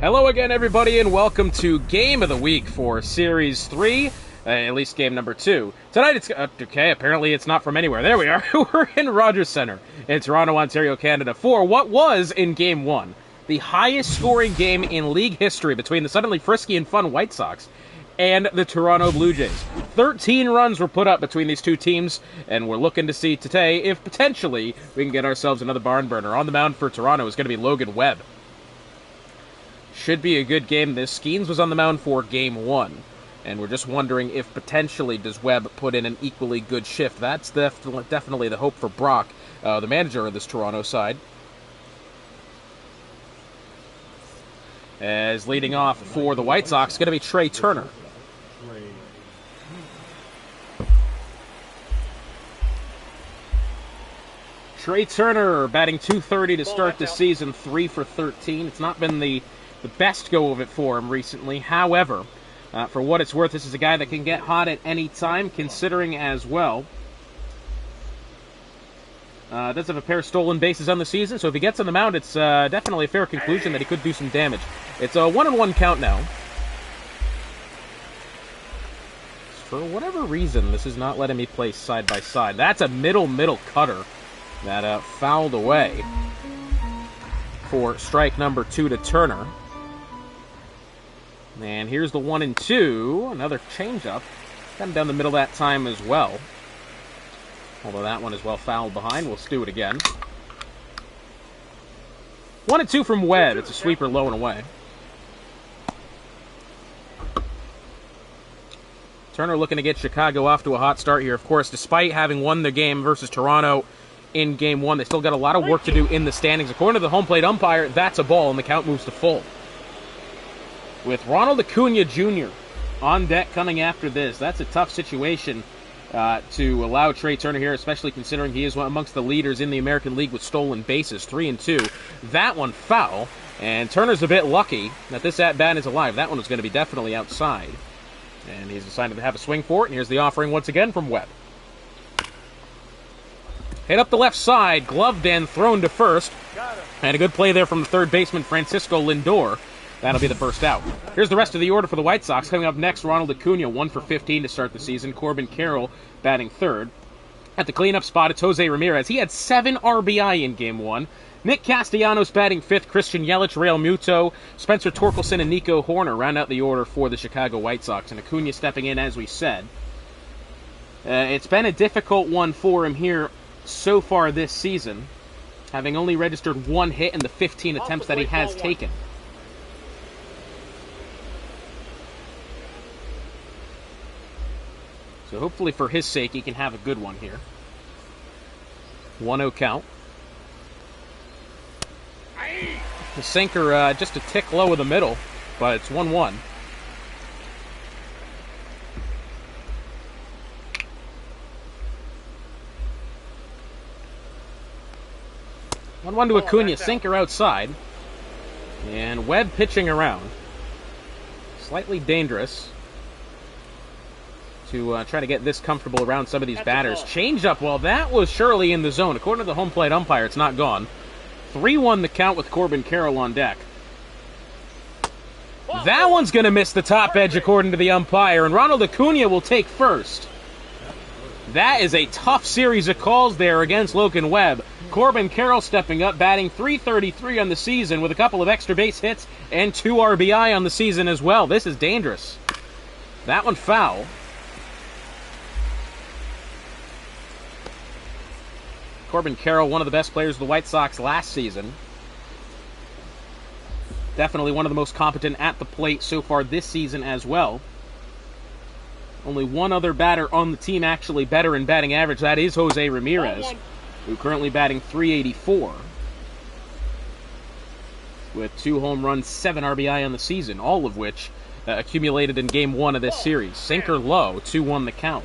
Hello again, everybody, and welcome to Game of the Week for Series 3, at least game number 2. Tonight it's... okay, apparently it's not from anywhere. There we are. We're in Rogers Centre in Toronto, Ontario, Canada, for what was, in Game 1, the highest-scoring game in league history between the suddenly frisky and fun White Sox and the Toronto Blue Jays. 13 runs were put up between these two teams, and we're looking to see today if potentially we can get ourselves another barn burner. On the mound for Toronto is going to be Logan Webb. Should be a good game. This Skeens was on the mound for Game 1, and we're just wondering if potentially does Webb put in an equally good shift. That's definitely the hope for Brock, the manager of this Toronto side. As leading off for the White Sox is going to be Trey Turner. Trey Turner batting .230 to start the season, 3 for 13. It's not been the best go of it for him recently. However, for what it's worth, this is a guy that can get hot at any time, considering as well. Does have a pair of stolen bases on the season, so if he gets on the mound, it's definitely a fair conclusion that he could do some damage. It's a 1-1 count now. For whatever reason, this is not letting me play side by side. That's a middle cutter that fouled away for strike number 2 to Turner. And here's the 1-2. Another changeup. Got him down the middle that time as well. Although that one is well fouled behind. We'll do it again. 1-2 from Webb. It's a sweeper low and away. Turner looking to get Chicago off to a hot start here. Of course, despite having won the game versus Toronto in Game 1, they still got a lot of work to do in the standings. According to the home plate umpire, that's a ball, and the count moves to full. With Ronald Acuna Jr. on deck coming after this, that's a tough situation to allow Trey Turner here, especially considering he is amongst the leaders in the American League with stolen bases, 3-2. That one foul, and Turner's a bit lucky that this at-bat is alive. That one was going to be definitely outside. And he's decided to have a swing for it, and here's the offering once again from Webb. Hit up the left side, gloved and thrown to first. And a good play there from the third baseman, Francisco Lindor. That'll be the first out. Here's the rest of the order for the White Sox. Coming up next, Ronald Acuna, 1 for 15 to start the season. Corbin Carroll batting third. At the cleanup spot, it's Jose Ramirez. He had 7 RBI in Game 1. Nick Castellanos batting fifth. Christian Yelich, Real Muto, Spencer Torkelson, and Nico Horner round out the order for the Chicago White Sox. And Acuna stepping in, as we said. It's been a difficult one for him here so far this season, having only registered 1 hit in the 15 attempts that he has taken. So hopefully for his sake, he can have a good one here. 1-0 count. The sinker just a tick low in the middle, but it's 1-1. One to Acuna, sinker outside. And Webb pitching around. Slightly dangerous to try to get this comfortable around some of these batters. Changeup, well, that was surely in the zone. According to the home plate umpire, it's not gone. 3-1 the count with Corbin Carroll on deck. That one's going to miss the top edge according to the umpire, and Ronald Acuna will take first. That is a tough series of calls there against Logan Webb. Corbin Carroll stepping up, batting .333 on the season with a couple of extra base hits and 2 RBI on the season as well. This is dangerous. That one foul. Corbin Carroll, one of the best players of the White Sox last season. Definitely one of the most competent at the plate so far this season as well. Only one other batter on the team actually better in batting average. That is Jose Ramirez, who currently batting .384. With 2 home runs, 7 RBI on the season, all of which accumulated in Game 1 of this series. Sinker low, 2-1 the count.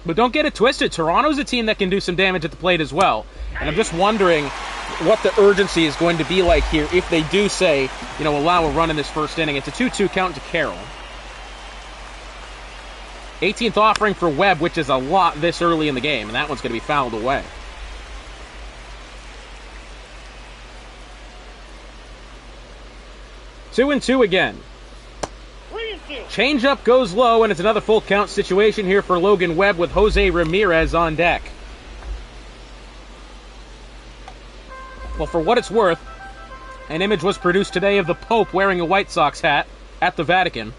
But don't get it twisted. Toronto's a team that can do some damage at the plate as well. And I'm just wondering what the urgency is going to be like here if they do say, allow a run in this first inning. It's a 2-2 count to Carroll. 18th offering for Webb, which is a lot this early in the game, and that one's going to be fouled away. 2-2 again. Changeup goes low, and it's another full count situation here for Logan Webb with Jose Ramirez on deck. Well, for what it's worth, an image was produced today of the Pope wearing a White Sox hat at the Vatican.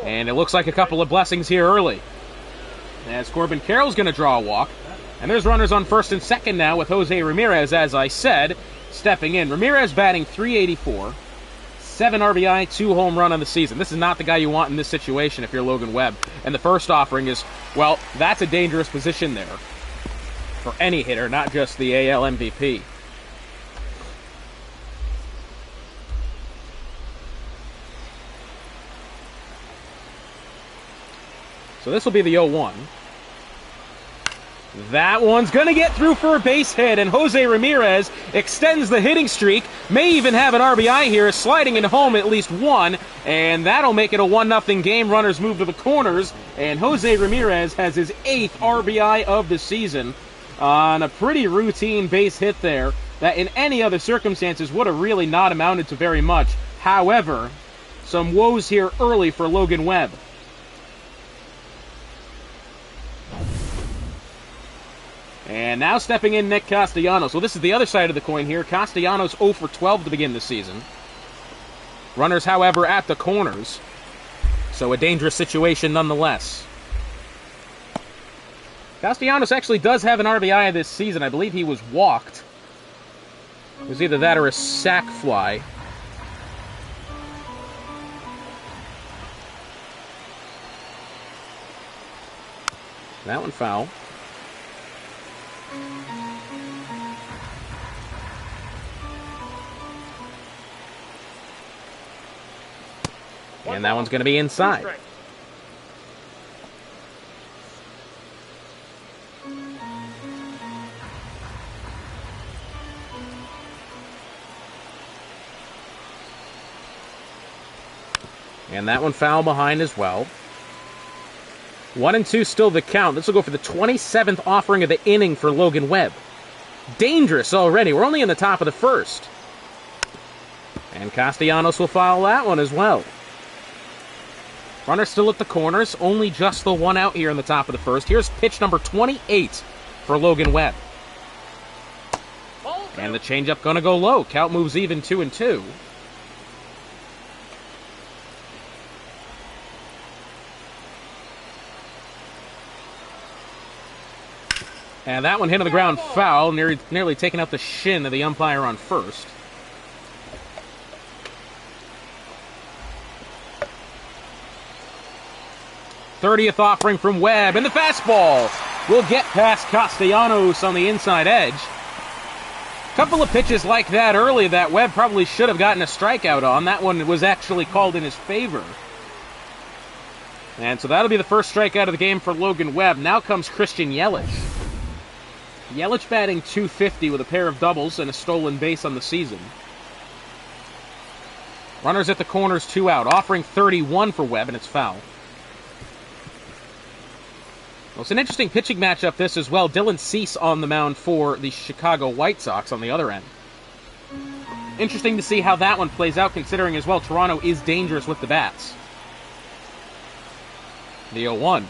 And it looks like a couple of blessings here early, as Corbin Carroll's going to draw a walk. And there's runners on first and second now with Jose Ramirez, as I said, stepping in. Ramirez batting .384, 7 RBI, 2 home run on the season. This is not the guy you want in this situation if you're Logan Webb. And the first offering is, well, that's a dangerous position there for any hitter, not just the AL MVP. So this will be the 0-1. That one's going to get through for a base hit, and Jose Ramirez extends the hitting streak, may even have an RBI here, sliding into home at least one, and that'll make it a 1-0 game. Runners move to the corners, and Jose Ramirez has his 8th RBI of the season on a pretty routine base hit there that in any other circumstances would have really not amounted to very much. However, some woes here early for Logan Webb. And now stepping in Nick Castellanos. Well, this is the other side of the coin here. Castellanos 0 for 12 to begin the season. Runners, however, at the corners. So a dangerous situation nonetheless. Castellanos actually does have an RBI this season. I believe he was walked. It was either that or a sac fly. That one foul. And that one's going to be inside. And that one foul behind as well. 1-2 still the count. This will go for the 27th offering of the inning for Logan Webb. Dangerous already. We're only in the top of the first. And Castellanos will foul that one as well. Runner still at the corners, only just the one out here in the top of the first. Here's pitch number 28 for Logan Webb. And the changeup going to go low. Count moves even 2-2. And that one hit on the ground foul, nearly taking out the shin of the umpire on first. '30th offering from Webb, and the fastball will get past Castellanos on the inside edge. Couple of pitches like that early that Webb probably should have gotten a strikeout on. That one was actually called in his favor. And so that'll be the first strikeout of the game for Logan Webb. Now comes Christian Yelich. Yelich batting .250 with a pair of doubles and a stolen base on the season. Runners at the corners, 2 out. Offering 31 for Webb, and it's foul. Well, it's an interesting pitching matchup this as well. Dylan Cease on the mound for the Chicago White Sox on the other end. Interesting to see how that one plays out, considering as well Toronto is dangerous with the bats. The 0-1.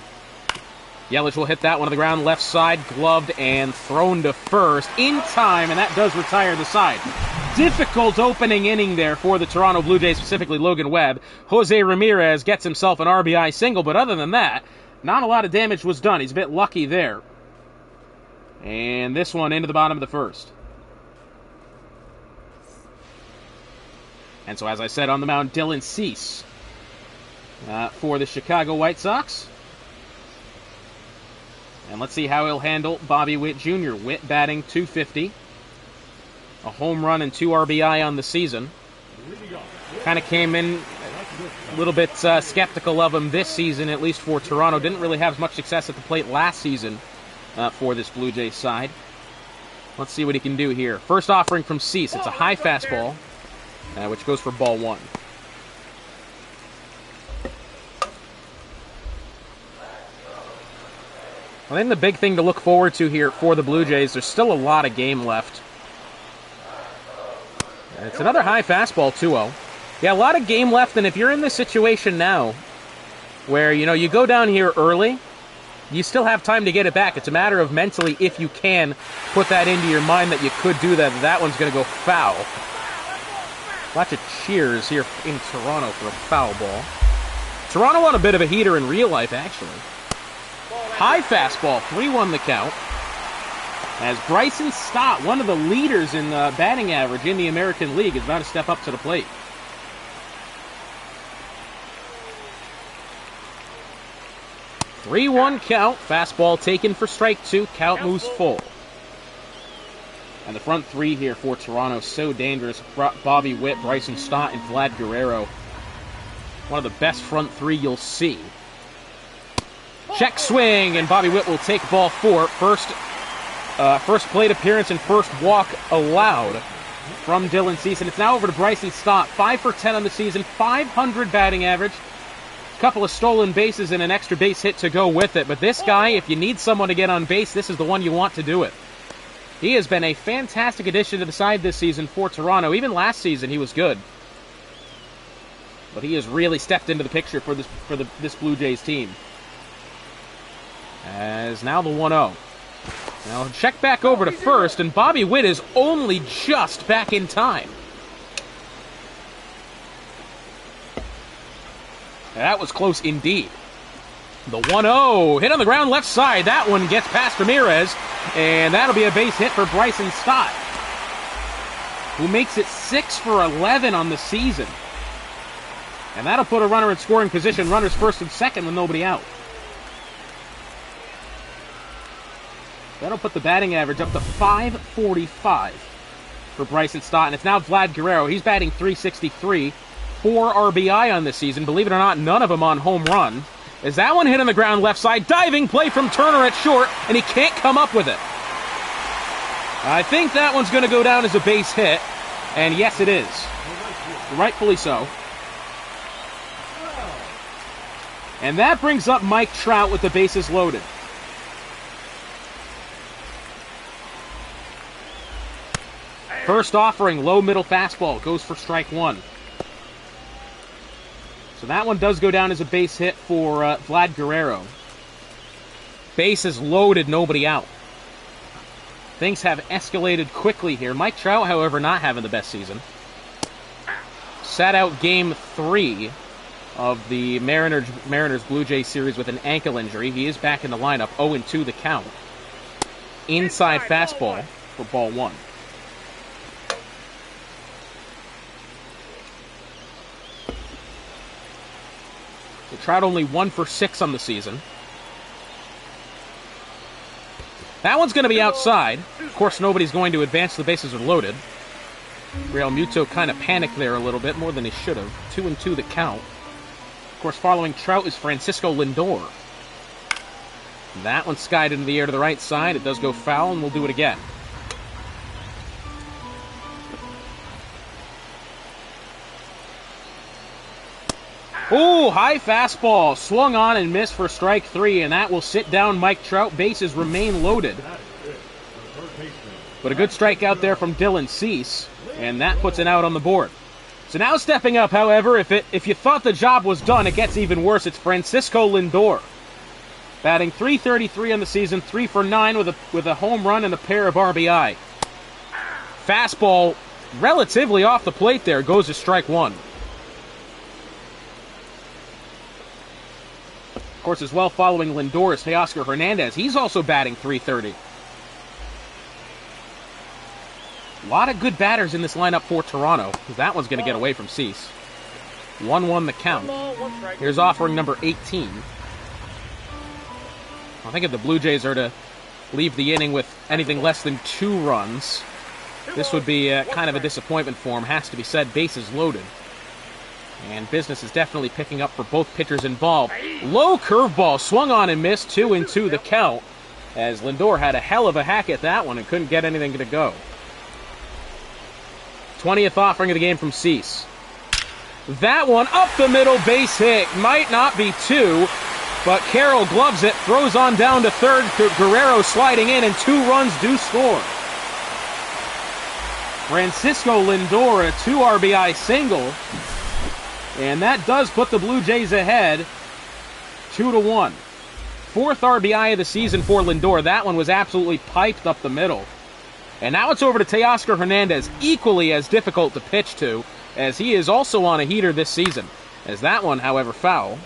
Yelich will hit that one to the ground, left side, gloved and thrown to first in time, and that does retire the side. Difficult opening inning there for the Toronto Blue Jays, specifically Logan Webb. Jose Ramirez gets himself an RBI single, but other than that, not a lot of damage was done. He's a bit lucky there. And this one into the bottom of the first. And so, as I said, on the mound, Dylan Cease for the Chicago White Sox. And let's see how he'll handle Bobby Witt Jr. Witt batting .250. A home run and 2 RBI on the season. Kind of came in a little bit skeptical of him this season, at least for Toronto. Didn't really have much success at the plate last season for this Blue Jays side. Let's see what he can do here. First offering from Cease. It's a high fastball, which goes for ball 1. I think the big thing to look forward to here for the Blue Jays, there's still a lot of game left. It's another high fastball, 2-0. Yeah, a lot of game left, and if you're in this situation now where, you go down here early, you still have time to get it back. It's a matter of mentally, if you can, put that into your mind that you could do that. That one's going to go foul. Lots of cheers here in Toronto for a foul ball. Toronto on a bit of a heater in real life, actually. High fastball, 3-1 the count. As Bryson Stott, one of the leaders in batting average in the American League, is about to step up to the plate. Three-one count. Fastball taken for strike 2. Count moves full. And the front three here for Toronto, so dangerous. Bobby Witt, Bryson Stott, and Vlad Guerrero. One of the best front three you'll see. Check swing, and Bobby Witt will take ball 4. First plate appearance and first walk allowed from Dylan Cease. And it's now over to Bryson Stott. 5 for 10 on the season, 500 batting average. A couple of stolen bases and an extra base hit to go with it. But this guy, if you need someone to get on base, this is the one you want to do it. He has been a fantastic addition to the side this season for Toronto. Even last season, he was good. But he has really stepped into the picture for this Blue Jays team. As now the 1-0. Now check back over to first, and Bobby Witt is only just back in time. That was close indeed. The 1-0 hit on the ground left side. That one gets past Ramirez, and that'll be a base hit for Bryson Stott, who makes it 6 for 11 on the season. And that'll put a runner in scoring position, runners first and second with nobody out. That'll put the batting average up to 545 for Bryson Stott. And it's now Vlad Guerrero. He's batting .363, 4 RBI on this season. Believe it or not, none of them on home run. As that one hit on the ground left side, diving play from Turner at short, and he can't come up with it. I think that one's going to go down as a base hit, and yes, it is. Rightfully so. And that brings up Mike Trout with the bases loaded. First offering, low middle fastball, goes for strike 1. So that one does go down as a base hit for Vlad Guerrero. Bases loaded, nobody out. Things have escalated quickly here. Mike Trout, however, not having the best season. Sat out game 3 of the Mariners-Blue Jays series with an ankle injury. He is back in the lineup, 0-2 the count. Inside fastball for ball 1. So Trout only 1 for 6 on the season. That one's going to be outside. Of course, nobody's going to advance. The bases are loaded. Real Muto kind of panicked there a little bit, more than he should have. 2-2 the count. Of course, following Trout is Francisco Lindor. That one skied into the air to the right side. It does go foul, and we'll do it again. Ooh, high fastball. Swung on and missed for strike 3, and that will sit down Mike Trout. Bases remain loaded. But a good strikeout there from Dylan Cease, and that puts an out on the board. So now stepping up, however, if you thought the job was done, it gets even worse. It's Francisco Lindor. Batting .333 on the season, 3 for 9 with a home run and a pair of RBI. Fastball relatively off the plate there, goes to strike 1. Of course, as well, following Lindor is Teoscar Hernandez. He's also batting .330. A lot of good batters in this lineup for Toronto. That one's going to get away from Cease. 1-1 the count. Here's offering number 18. I think if the Blue Jays are to leave the inning with anything less than 2 runs, this would be kind of a disappointment for him. Has to be said, bases loaded. And business is definitely picking up for both pitchers involved. Low curveball, swung on and missed. 2-2 the count, as Lindor had a hell of a hack at that one and couldn't get anything to go. 20th offering of the game from Cease. That one up the middle, base hit. Might not be 2, but Carroll gloves it, throws on down to third. Guerrero sliding in, and 2 runs do score. Francisco Lindor, a 2 RBI single. And that does put the Blue Jays ahead 2-1. 4th RBI of the season for Lindor. That one was absolutely piped up the middle. And now it's over to Teoscar Hernandez, equally as difficult to pitch to, as he is also on a heater this season. As that one, however, foul.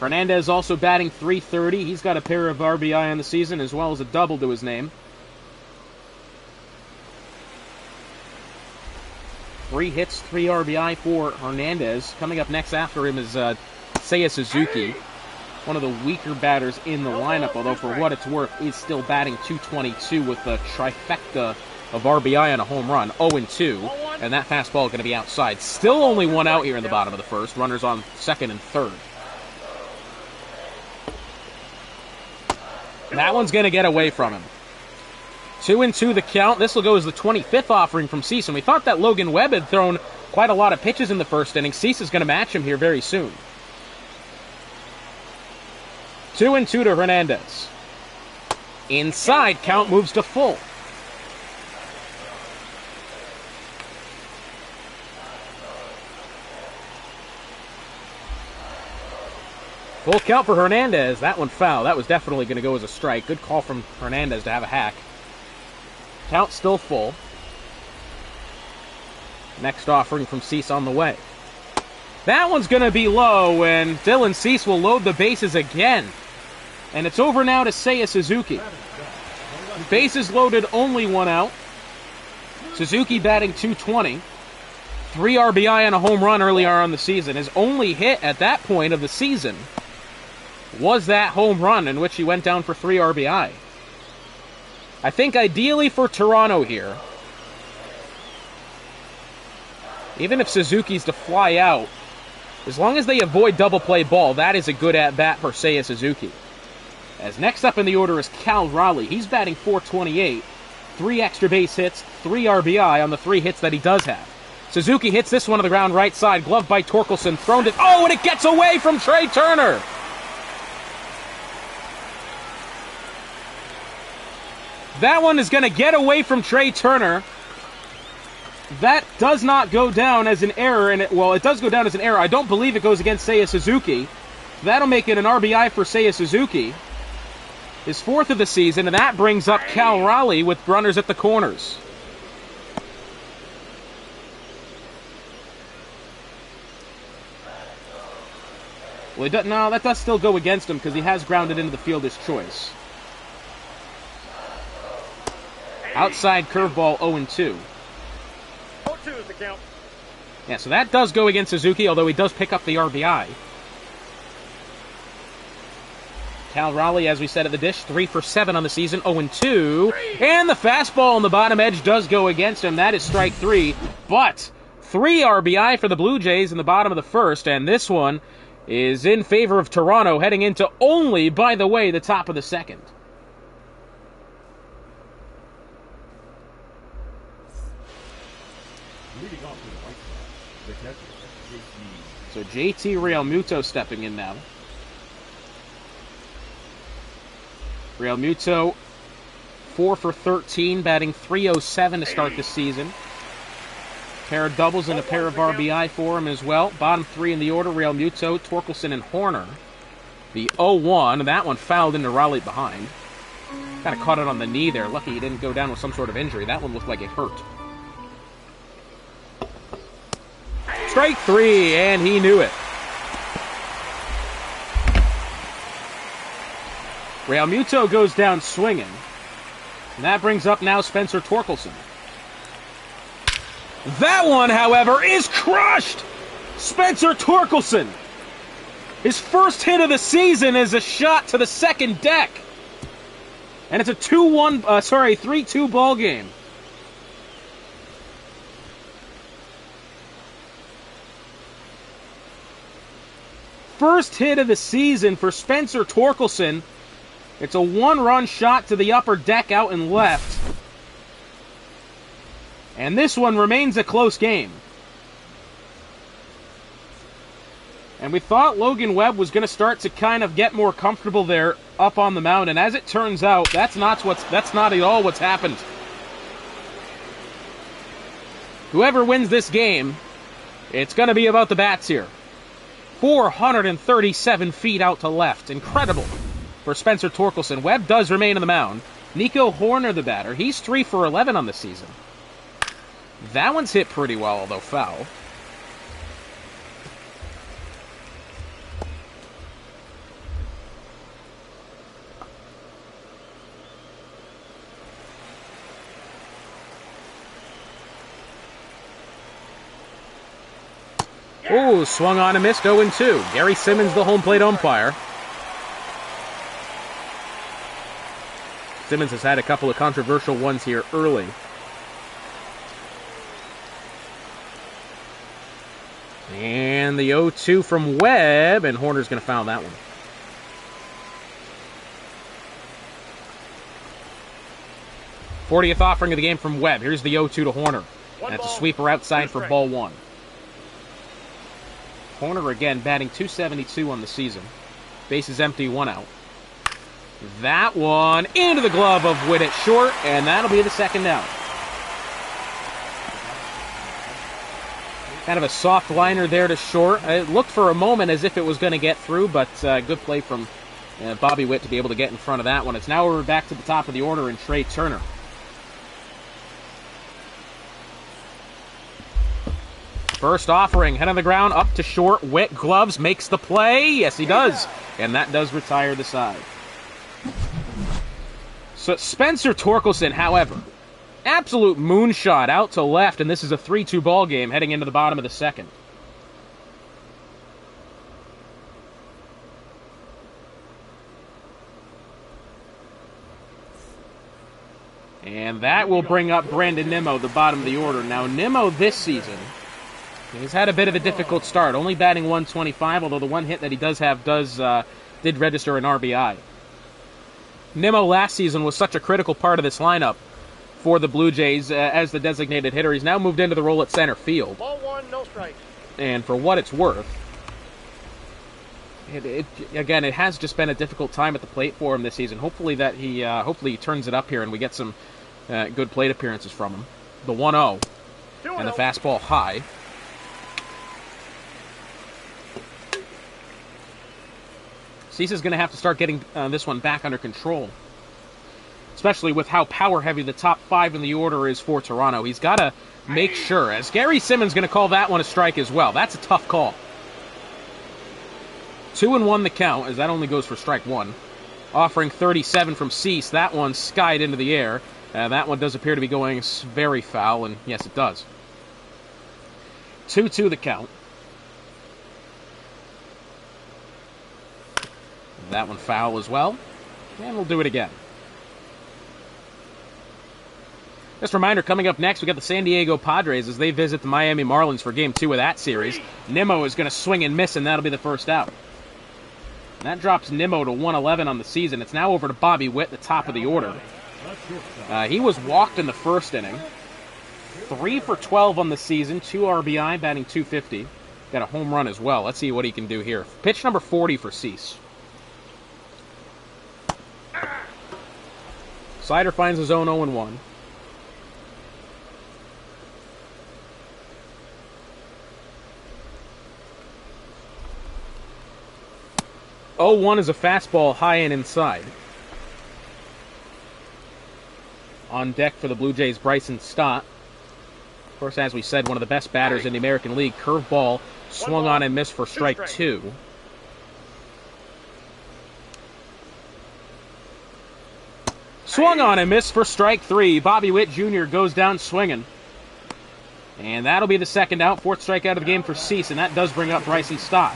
Hernandez also batting .330. He's got a pair of RBI on the season, as well as a double to his name. 3 hits, 3 RBI for Hernandez. Coming up next after him is Seiya Suzuki, one of the weaker batters in the lineup, although for what it's worth, is still batting .222 with a trifecta of RBI and a home run, 0-2, and that fastball going to be outside. Still only 1 out here in the bottom of the first. Runners on 2nd and 3rd. That one's going to get away from him. 2-2 the count. This will go as the 25th offering from Cease, and we thought that Logan Webb had thrown quite a lot of pitches in the first inning. Cease is going to match him here very soon. 2-2 to Hernandez. Inside, count moves to full. Full count for Hernandez. That one foul. That was definitely going to go as a strike. Good call from Hernandez to have a hack. Count still full. Next offering from Cease on the way. That one's going to be low, and Dylan Cease will load the bases again. And it's over now to Seiya Suzuki. Bases loaded, only 1 out. Suzuki batting .220. 3 RBI and a home run earlier on the season. His only hit at that point of the season was that home run in which he went down for 3 RBI. I think ideally for Toronto here, even if Suzuki's to fly out, as long as they avoid double play ball, that is a good at-bat for Seiya Suzuki. As next up in the order is Cal Raleigh. He's batting .428, 3 extra base hits, 3 RBI on the 3 hits that he does have. Suzuki hits this one to the ground right side, glove by Torkelson, thrown it, and it gets away from Trey Turner! That one is going to get away from Trey Turner. That does not go down as an error, and it does go down as an error. I don't believe it goes against Seiya Suzuki. That'll make it an RBI for Seiya Suzuki. His 4th of the season, and that brings up Cal Raleigh with runners at the corners. Well, no, that does still go against him because he has grounded into the fielder's choice. Outside curveball, 0-2. 0-2 is the count. Yeah, so that does go against Suzuki, although he does pick up the RBI. Cal Raleigh, as we said at the dish, 3 for 7 on the season, 0-2. And the fastball on the bottom edge does go against him. That is strike 3. But 3 RBI for the Blue Jays in the bottom of the first, and this one is in favor of Toronto, heading into only, by the way, the top of the second. So JT Realmuto stepping in now. Realmuto, 4 for 13, batting .307 to start the season. Pair of doubles and a pair of RBI for him as well. Bottom 3 in the order, Realmuto, Torkelson, and Horner. The 0-1, that one fouled into Raleigh behind. Kind of caught it on the knee there. Lucky he didn't go down with some sort of injury. That one looked like it hurt. Strike 3, and he knew it. Realmuto goes down swinging. And that brings up now Spencer Torkelson. That one, however, is crushed! Spencer Torkelson! His first hit of the season is a shot to the second deck. And it's a 3-2 ball game. First hit of the season for Spencer Torkelson. It's a 1-run shot to the upper deck out and left. And this one remains a close game. And we thought Logan Webb was going to start to kind of get more comfortable there up on the mound. And as it turns out, that's not at all what's happened. Whoever wins this game, it's going to be about the bats here. 437 feet out to left. Incredible for Spencer Torkelson. Webb does remain on the mound. Nico Horner, the batter. He's 3 for 11 on the season. That one's hit pretty well, although foul. Ooh, swung on and missed, 0-2. Gary Simmons, the home plate umpire. Simmons has had a couple of controversial ones here early. And the 0-2 from Webb, and Horner's going to foul that one. '40th offering of the game from Webb. Here's the 0-2 to Horner. And it's a sweeper outside for ball 1. Horner again batting .272 on the season. Bases empty, 1 out. That one into the glove of Witt at short, and that'll be the second out. Kind of a soft liner there to short. It looked for a moment as if it was going to get through, but good play from Bobby Witt to be able to get in front of that one. It's now we're back to the top of the order in Trey Turner. First offering, head on the ground, up to short. Witt gloves, makes the play. Yes, he does. And that does retire the side. So Spencer Torkelson, however, absolute moonshot out to left, and this is a 3-2 ball game heading into the bottom of the second. And that will bring up Brandon Nimmo, the bottom of the order. Now, Nimmo this season, he's had a bit of a difficult start, only batting .125, although the one hit that he does have did register an RBI. Nimmo last season was such a critical part of this lineup for the Blue Jays as the designated hitter. He's now moved into the role at center field. Ball 1, no strike. And for what it's worth, again, it has just been a difficult time at the plate for him this season. Hopefully he turns it up here and we get some good plate appearances from him. The 1-0 and the fastball high. Cease's going to have to start getting this one back under control, especially with how power-heavy the top 5 in the order is for Toronto. He's got to make sure, as Gary Simmons going to call that one a strike as well. That's a tough call. 2-1 the count, as that only goes for strike 1. Offering 37 from Cease. That one skied into the air. That one does appear to be going very foul, and yes, it does. 2-2 the count. That one foul as well. And we'll do it again. Just a reminder, coming up next, we got the San Diego Padres as they visit the Miami Marlins for Game 2 of that series. Nimmo is going to swing and miss, and that'll be the first out. And that drops Nimmo to 111 on the season. It's now over to Bobby Witt, the top of the order. He was walked in the first inning. 3 for 12 on the season, 2 RBI, batting .250. Got a home run as well. Let's see what he can do here. Pitch number 40 for Cease. Slider finds his own 0-1. .01 is a fastball high and inside. On deck for the Blue Jays, Bryson Stott. Of course, as we said, one of the best batters in the American League. Curveball swung on and missed for strike 2. Swung on and missed for strike 3. Bobby Witt Jr. goes down swinging. And that'll be the second out. 4th strikeout of the game for Cease, and that does bring up Bryson Stott.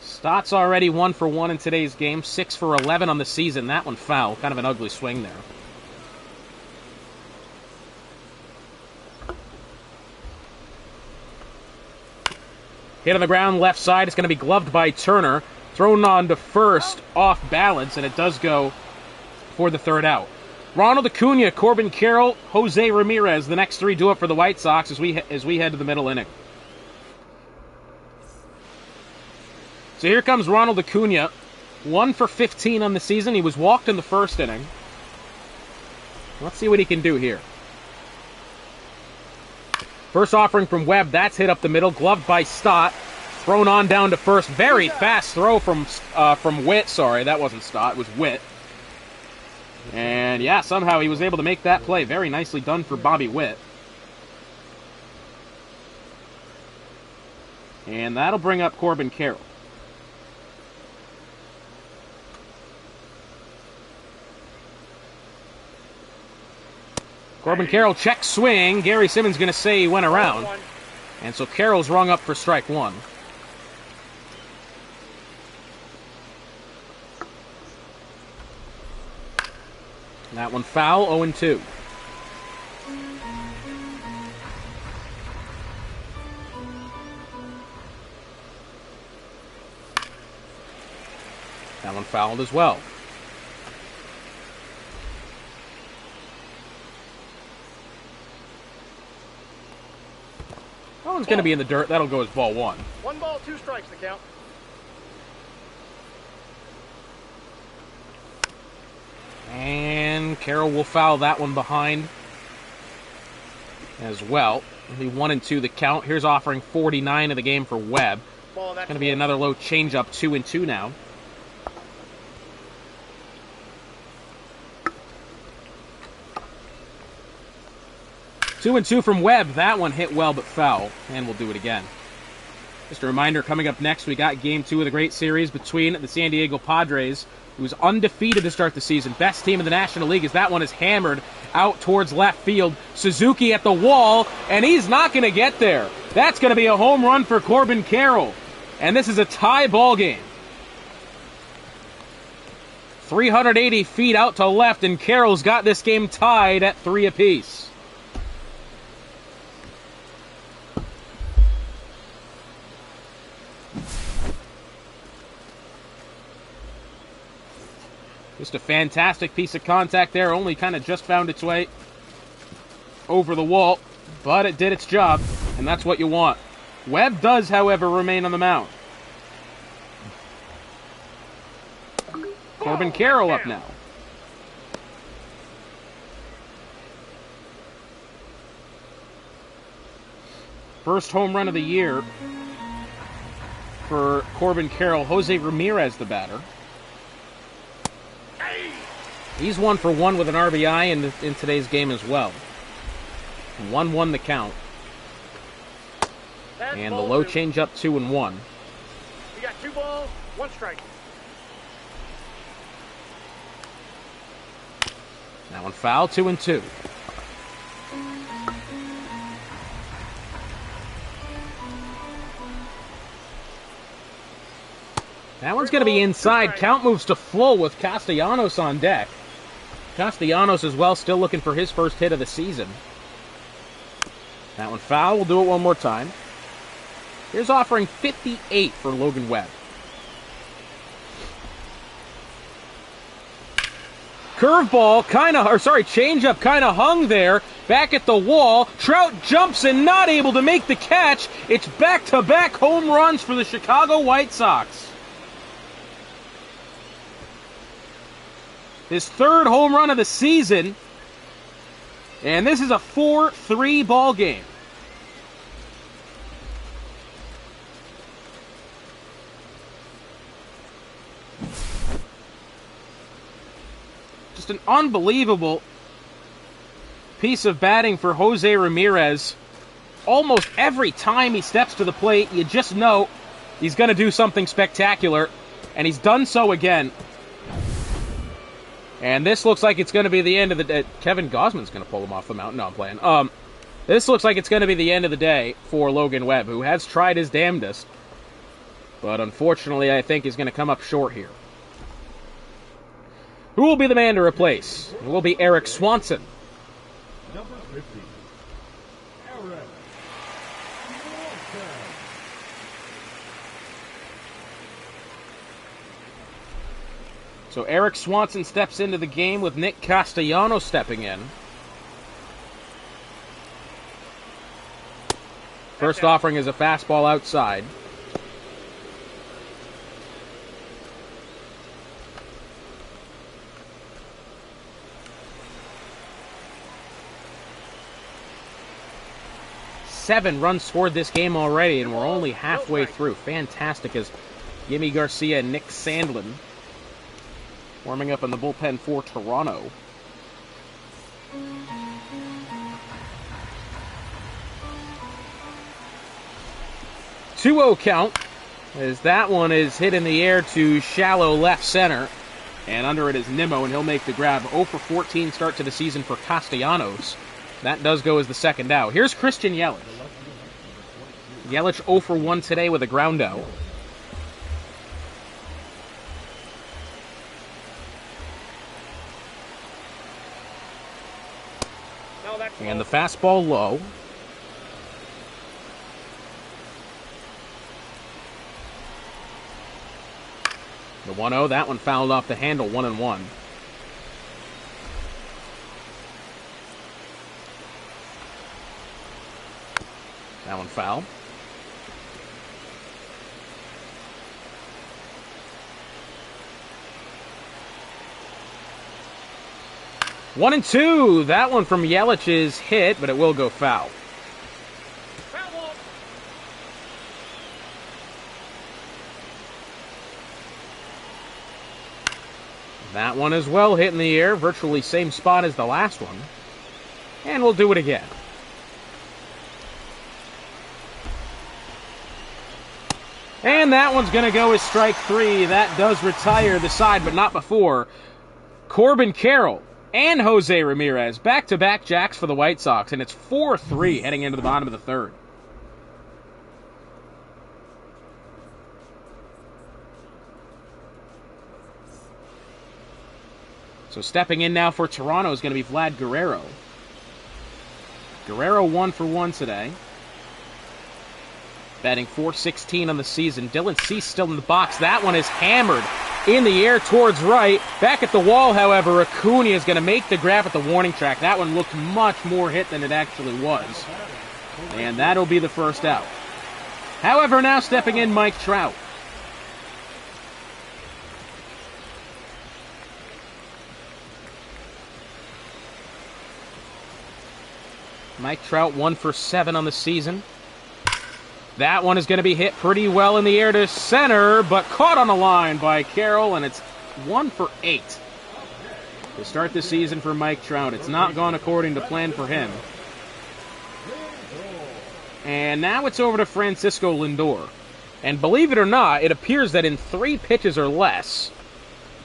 Stott's already 1 for 1 in today's game. 6 for 11 on the season. That one foul. Kind of an ugly swing there. Hit on the ground, left side. It's going to be gloved by Turner. Thrown on to first, off balance, and it does go for the third out. Ronald Acuna, Corbin Carroll, Jose Ramirez. The next 3 do it for the White Sox as we head to the middle inning. So here comes Ronald Acuna. 1 for 15 on the season. He was walked in the first inning. Let's see what he can do here. First offering from Webb. That's hit up the middle. Gloved by Stott. Thrown on down to first. Very fast throw from Witt. Sorry, that wasn't Stott. It was Witt. And yeah, somehow he was able to make that play. Very nicely done for Bobby Witt. And that'll bring up Corbin Carroll. Corbin Carroll check swing. Gary Simmons going to say he went around. And so Carroll's rung up for strike one. That one foul, 0-2. That one fouled as well. That one's going to be in the dirt. That'll go as ball one. 1 ball, 2 strikes to count. And Carroll will foul that one behind as well. It'll be 1-2 the count. Here's offering 49 of the game for Webb. It's going to be another low changeup, 2-2 now. Two and two from Webb. That one hit well but foul, and we'll do it again. Just a reminder, coming up next, we got Game 2 of the great series between the San Diego Padres, who's undefeated to start the season, best team in the National League, as that one is hammered out towards left field. Suzuki at the wall, and he's not going to get there. That's going to be a home run for Corbin Carroll, and this is a tie ball game. 380 feet out to left, and Carroll's got this game tied at 3 apiece. Just a fantastic piece of contact there. Only kind of just found its way over the wall, but it did its job, and that's what you want. Webb does, however, remain on the mound. Corbin Carroll up now. First home run of the year for Corbin Carroll. Jose Ramirez, the batter. He's 1 for 1 with an RBI in today's game as well. 1-1 the count. And the low changeup, 2-1. We got 2 balls, 1 strike. That one foul, 2-2. That one's going to be inside. Count moves to full with Castellanos on deck. Castellanos as well, still looking for his first hit of the season. That one foul. We'll do it one more time. Here's offering 58 for Logan Webb. Curveball, changeup kind of hung there. Back at the wall. Trout jumps and not able to make the catch. It's back-to-back home runs for the Chicago White Sox. His 3rd home run of the season. And this is a 4-3 ball game. Just an unbelievable piece of batting for Jose Ramirez. Almost every time he steps to the plate, you just know he's going to do something spectacular. And he's done so again. And this looks like it's going to be the end of the day. Kevin Gausman's going to pull him off the mountain. No, I'm playing. This looks like it's going to be the end of the day for Logan Webb, who has tried his damnedest. But unfortunately, I think he's going to come up short here. Who will be the man to replace? It will be Eric Swanson. Number 50, Eric. So Eric Swanson steps into the game with Nick Castellanos stepping in. First offering is a fastball outside. 7 runs scored this game already, and we're only halfway through. Fantastic as Yimmy Garcia and Nick Sandlin warming up in the bullpen for Toronto. Two-0 count, as that one is hit in the air to shallow left center. And under it is Nimmo, and he'll make the grab. 0 for 14 start to the season for Castellanos. That does go as the second out. Here's Christian Yelich. Yelich 0 for 1 today with a ground out. And the fastball low. The 1-0, that one fouled off the handle, 1-1. That one foul. One and two. That one from Yelich is hit, but it will go foul. That one as well hit in the air, virtually same spot as the last one. And we'll do it again. And that one's going to go as strike 3. That does retire the side, but not before. Corbin Carroll and Jose Ramirez, back-to-back jacks for the White Sox, and it's 4-3 heading into the bottom of the third. So stepping in now for Toronto is going to be Vlad Guerrero. Guerrero 1 for 1 today. Batting .416 on the season. Dylan Cease still in the box. That one is hammered in the air towards right. Back at the wall, however, Acuna is going to make the grab at the warning track. That one looked much more hit than it actually was. And that'll be the first out. However, now stepping in Mike Trout. Mike Trout 1 for 7 on the season. That one is going to be hit pretty well in the air to center, but caught on the line by Carroll, and it's 1 for 8 to start the season for Mike Trout. It's not gone according to plan for him. And now it's over to Francisco Lindor. And believe it or not, it appears that in 3 pitches or less,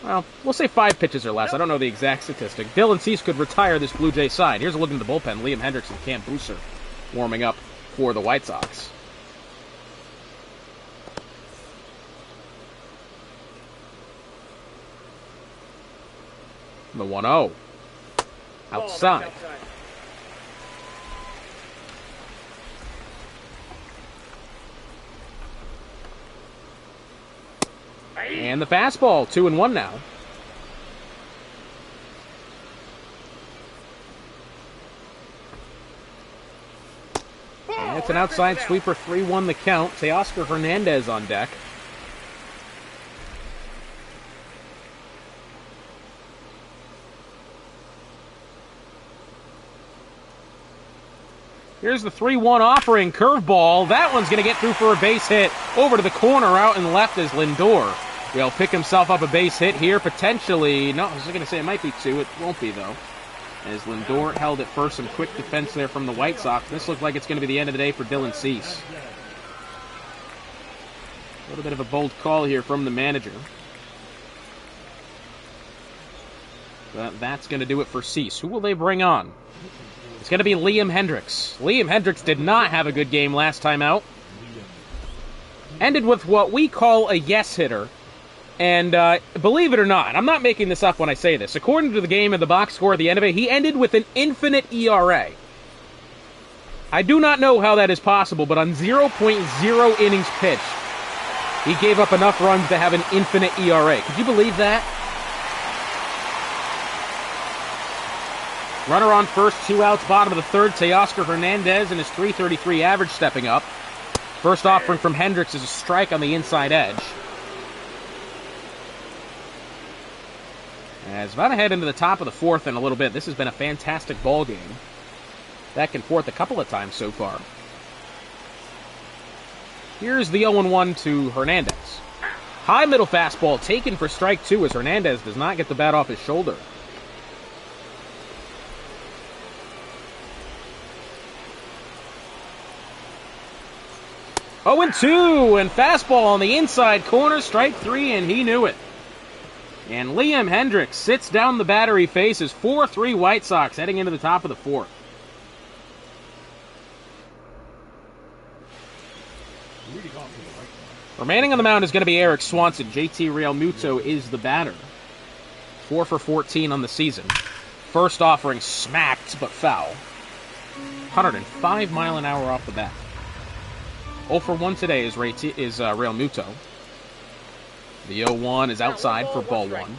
well, we'll say 5 pitches or less, I don't know the exact statistic, Dylan Cease could retire this Blue Jay side. Here's a look into the bullpen. Liam Hendricks and Cam Booser warming up for the White Sox. The 1-0. Outside. And the fastball, 2-1 now. And it's an outside sweeper, 3-1 the count. Teoscar Hernandez on deck. Here's the 3-1 offering, curveball. That one's going to get through for a base hit. Over to the corner, out and left is Lindor. He'll pick himself up a base hit here, potentially. No, I was going to say it might be 2. It won't be, though. As Lindor held it first, some quick defense there from the White Sox. This looks like it's going to be the end of the day for Dylan Cease. A little bit of a bold call here from the manager. But that's going to do it for Cease. Who will they bring on? It's going to be Liam Hendricks. Liam Hendricks did not have a good game last time out. Ended with what we call a yes hitter. And believe it or not, I'm not making this up when I say this. According to the game and the box score at the end of it, he ended with an infinite ERA. I do not know how that is possible, but on 0.0 innings pitched, he gave up enough runs to have an infinite ERA. Could you believe that? Runner on first, 2 outs, bottom of the third. Teoscar Hernandez and his .333 average stepping up. First offering from Hendricks is a strike on the inside edge. As about to head into the top of the fourth in a little bit. This has been a fantastic ball game. Back and forth a couple of times so far. Here's the 0-1 to Hernandez. High middle fastball taken for strike 2 as Hernandez does not get the bat off his shoulder. Oh, and 2, and fastball on the inside corner, strike 3, and he knew it. And Liam Hendricks sits down the battery, faces 4-3 White Sox heading into the top of the 4th. Remaining on the mound is going to be Eric Swanson. JT Realmuto is the batter. 4 for 14 on the season. First offering smacked but foul. 105 mile an hour off the bat. 0 for 1 today is Realmuto. The 0-1 is outside for ball 1.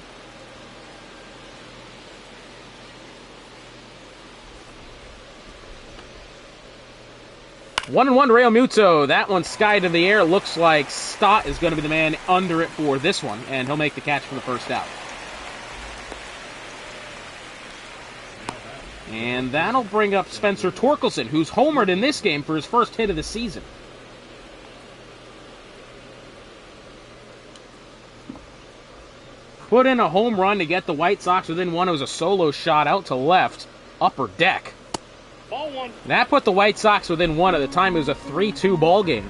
One and 1 to Realmuto. That one skied in the air. Looks like Stott is going to be the man under it for this one, and he'll make the catch for the first out. And that'll bring up Spencer Torkelson, who's homered in this game for his first hit of the season. Put in a home run to get the White Sox within 1. It was a solo shot out to left, upper deck. Ball 1. That put the White Sox within 1. At the time, it was a 3-2 ball game.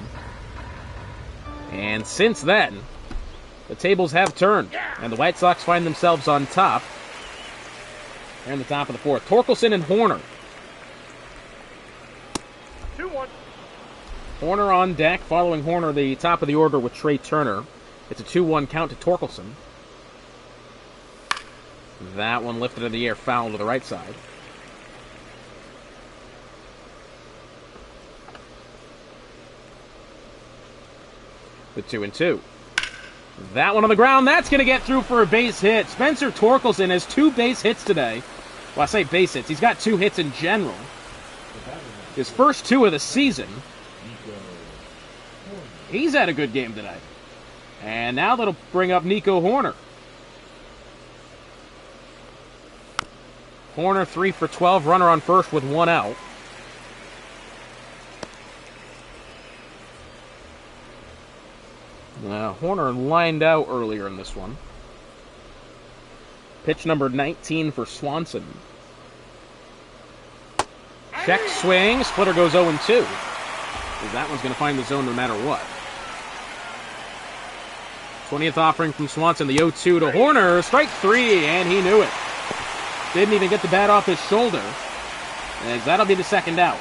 And since then, the tables have turned, and the White Sox find themselves on top. They're in the top of the 4th. Torkelson and Horner. 2-1. Horner on deck, following Horner, the top of the order with Trey Turner. It's a 2-1 count to Torkelson. That one lifted in the air, foul to the right side. The 2-2. That one on the ground. That's going to get through for a base hit. Spencer Torkelson has 2 base hits today. Well, I say base hits. He's got 2 hits in general. His first 2 of the season. He's had a good game today. And now that'll bring up Nico Horner. Horner 3 for 12. Runner on first with 1 out. Horner lined out earlier in this one. Pitch number 19 for Swanson. Check swing. Splitter goes 0-2. That one's going to find the zone no matter what. 20th offering from Swanson. The 0-2 to Horner. Strike 3, and he knew it. Didn't even get the bat off his shoulder. And that'll be the second out.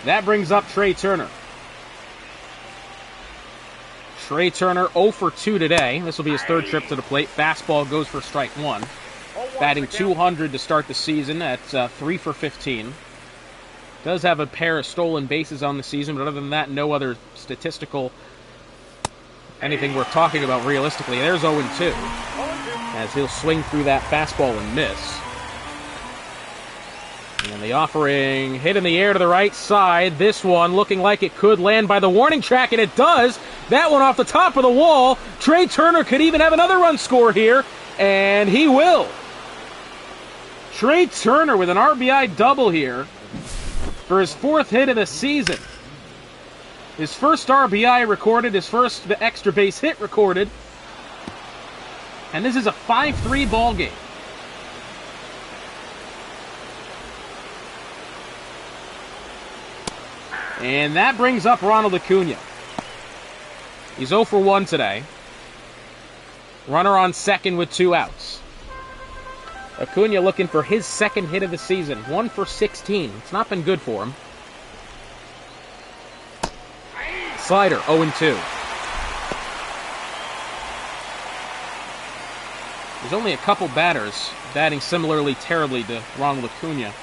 That brings up Trey Turner. Trey Turner 0 for 2 today. This will be his 3rd trip to the plate. Fastball goes for strike 1. Batting 200 to start the season at 3 for 15. Does have a pair of stolen bases on the season, but other than that, no other statistical anything worth talking about realistically. There's 0-2 as he'll swing through that fastball and miss. And the offering hit in the air to the right side. This one looking like it could land by the warning track, and it does. That one off the top of the wall. Trey Turner could even have another run score here, and he will. Trey Turner with an RBI double here for his 4th hit of the season. His first RBI recorded, his first extra base hit recorded. And this is a 5-3 ball game. And that brings up Ronald Acuna. He's 0 for 1 today. Runner on second with 2 outs. Acuna looking for his 2nd hit of the season. 1 for 16. It's not been good for him. Slider, 0-2. There's only a couple batters batting similarly terribly to Ronald Acuna.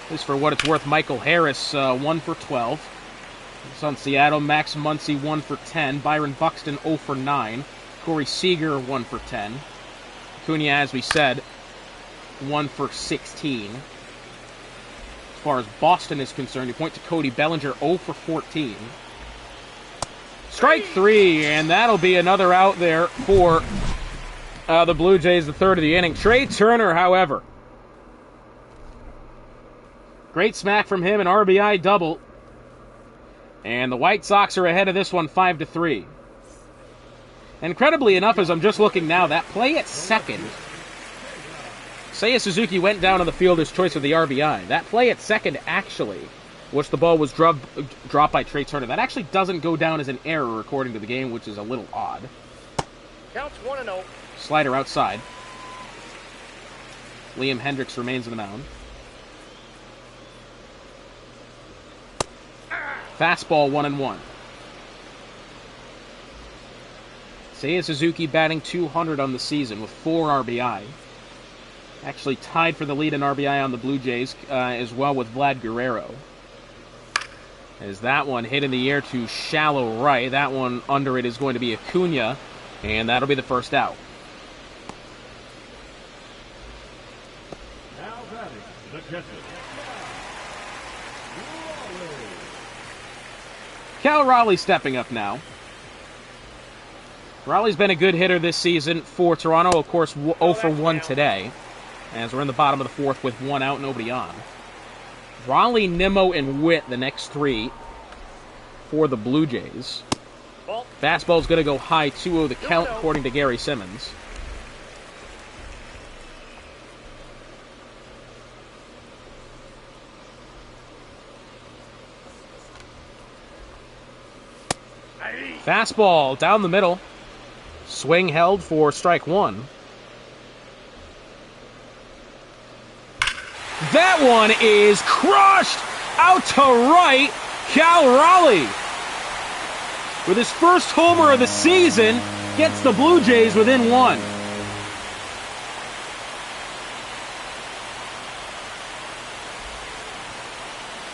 At least for what it's worth, Michael Harris, 1 for 12. It's on Seattle. Max Muncy, 1 for 10. Byron Buxton, 0 for 9. Corey Seager, 1 for 10. Acuna, as we said, 1 for 16. As far as Boston is concerned, you point to Cody Bellinger, 0 for 14. Strike 3, and that'll be another out there for the Blue Jays, the 3rd of the inning. Trey Turner, however, Great smack from him, an RBI double. And the White Sox are ahead of this one 5-3. Incredibly enough, as I'm just looking now, that play at second, Seiya Suzuki went down on the fielder's choice of the RBI. That play at second, actually, which the ball was dropped by Trey Turner, that actually doesn't go down as an error according to the game, which is a little odd. Counts 1-0. Slider outside. Liam Hendricks remains on the mound. Fastball 1-1. Seiya Suzuki batting .200 on the season with 4 RBI. Actually tied for the lead in RBI on the Blue Jays, as well with Vlad Guerrero. As that one hit in the air to shallow right. That one under it is going to be Acuna, and that'll be the first out. Now batting the catcher. Cal Raleigh stepping up now. Raleigh's been a good hitter this season for Toronto. Of course, 0 for 1 today, as we're in the bottom of the fourth with 1 out, nobody on. Raleigh, Nimmo, and Witt, the next 3 for the Blue Jays. Fastball's going to go high, 2-0 the count, according to Gary Simmons. Fastball down the middle. Swing held for strike 1. That one is crushed out to right. Cal Raleigh, with his first homer of the season, gets the Blue Jays within 1.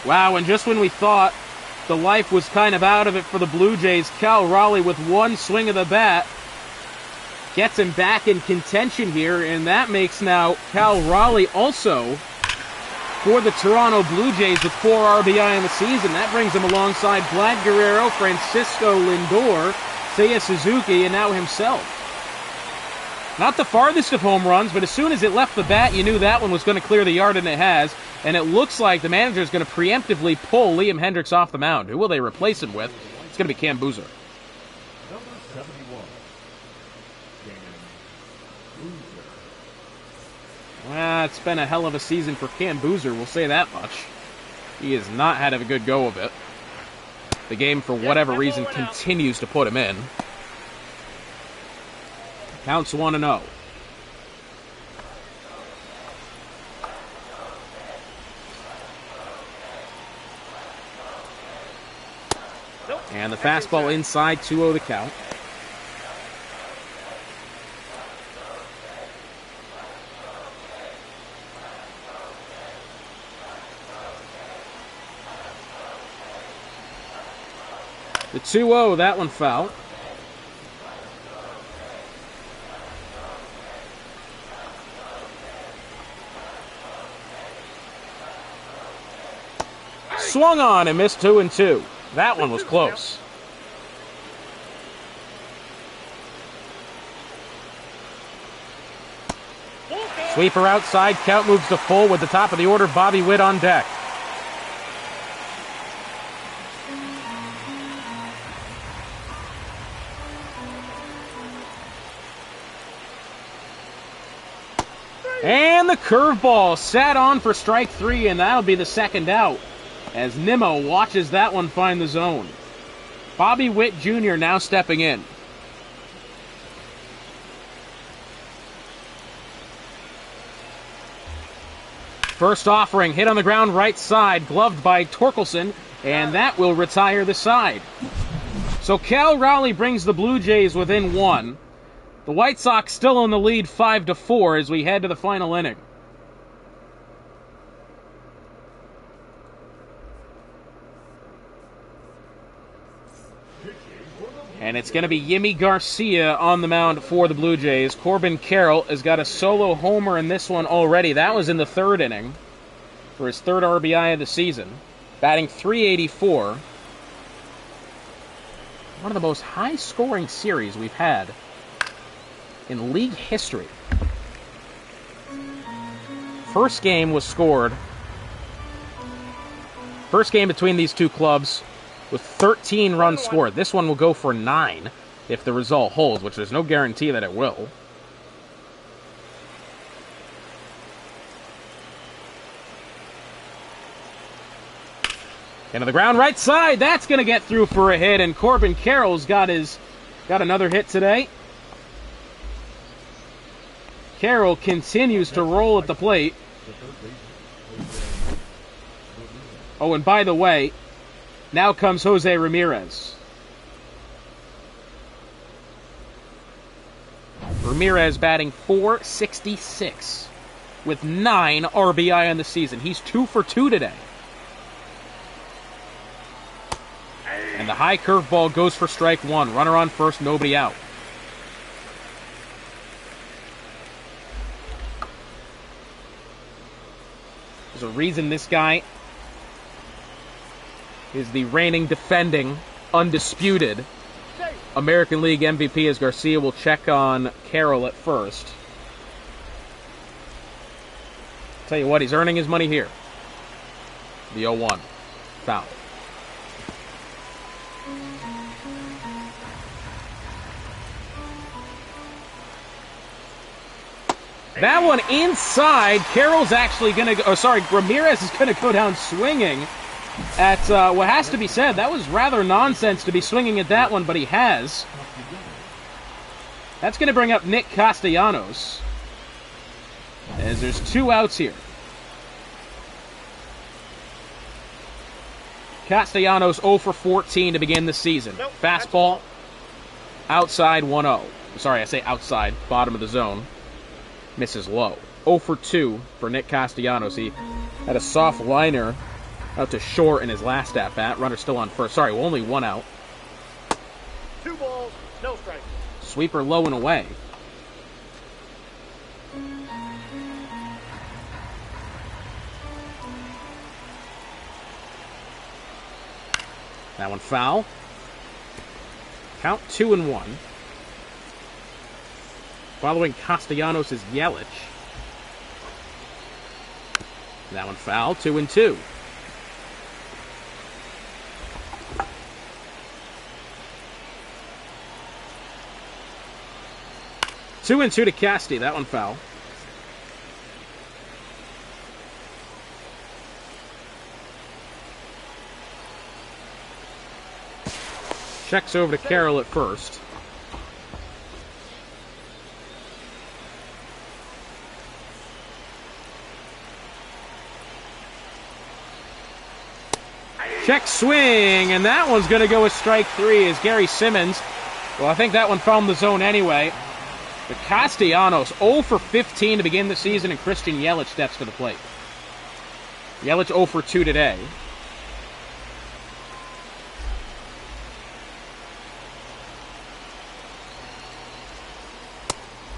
Wow, and just when we thought the life was kind of out of it for the Blue Jays, Cal Raleigh with 1 swing of the bat gets him back in contention here, and that makes now Cal Raleigh also for the Toronto Blue Jays with 4 RBI in the season. That brings him alongside Vlad Guerrero, Francisco Lindor, Seiya Suzuki, and now himself. Not the farthest of home runs, but as soon as it left the bat, you knew that one was going to clear the yard, and it has. And it looks like the manager is going to preemptively pull Liam Hendricks off the mound. Who will they replace him with? It's going to be Cam Boozer. Number 71. It's been a hell of a season for Cam Boozer, we'll say that much. He has not had a good go of it. The game, for whatever reason, continues to put him in. Counts 1-0. And the fastball inside, 2-0 the count. The 2-0, that one foul. Swung on and missed 2-2. That one was close. Sweeper outside, count moves to full with the top of the order, Bobby Witt on deck. And the curveball sat on for strike 3, and that'll be the second out as Nimmo watches that one find the zone. Bobby Witt Jr. now stepping in. First offering, hit on the ground right side, gloved by Torkelson, and that will retire the side. So Cal Raleigh brings the Blue Jays within 1. The White Sox still in the lead 5-4 as we head to the final inning. And it's going to be Yimi Garcia on the mound for the Blue Jays. Corbin Carroll has got a solo homer in this one already. That was in the 3rd inning for his 3rd RBI of the season. Batting .384. One of the most high-scoring series we've had in league history. First game was scored First game between these two clubs with 13 runs scored. This one will go for 9 if the result holds, which there's no guarantee that it will. Into the ground, right side. That's going to get through for a hit, and Corbin Carroll's got another hit today. Carroll continues to roll at the plate. Oh, and by the way, now comes Jose Ramirez. Ramirez batting .466 with 9 RBI on the season. He's 2 for 2 today. And the high curveball goes for strike 1. Runner on first, nobody out. There's a reason this guy is the reigning, defending, undisputed American League MVP, as Garcia will check on Carroll at first. Tell you what, he's earning his money here. The 0-1. Foul. That one inside. Carroll's actually going to go... Ramirez is going to go down swinging at what has to be said. That was rather nonsense to be swinging at that one, but he has. That's going to bring up Nick Castellanos, as there's 2 outs here. Castellanos 0 for 14 to begin the season. Nope. Fastball, outside 1-0. Sorry, I say outside, bottom of the zone. Misses low. 0 for 2 for Nick Castellanos. He had a soft liner out to short in his last at-bat. Runner still on first. Sorry, only 1 out. 2 balls, no strikes. Sweeper low and away. That one foul. Count 2-1. Following Castellanos is Yelich. That one foul. 2-2. Two and 2 to Casti. That one foul. Checks over to Carroll at first. Check swing, and that one's going to go with strike 3 as Gary Simmons. Well, I think that one found the zone anyway. But Castellanos 0 for 15 to begin the season, and Christian Yelich steps to the plate. Yelich 0 for 2 today.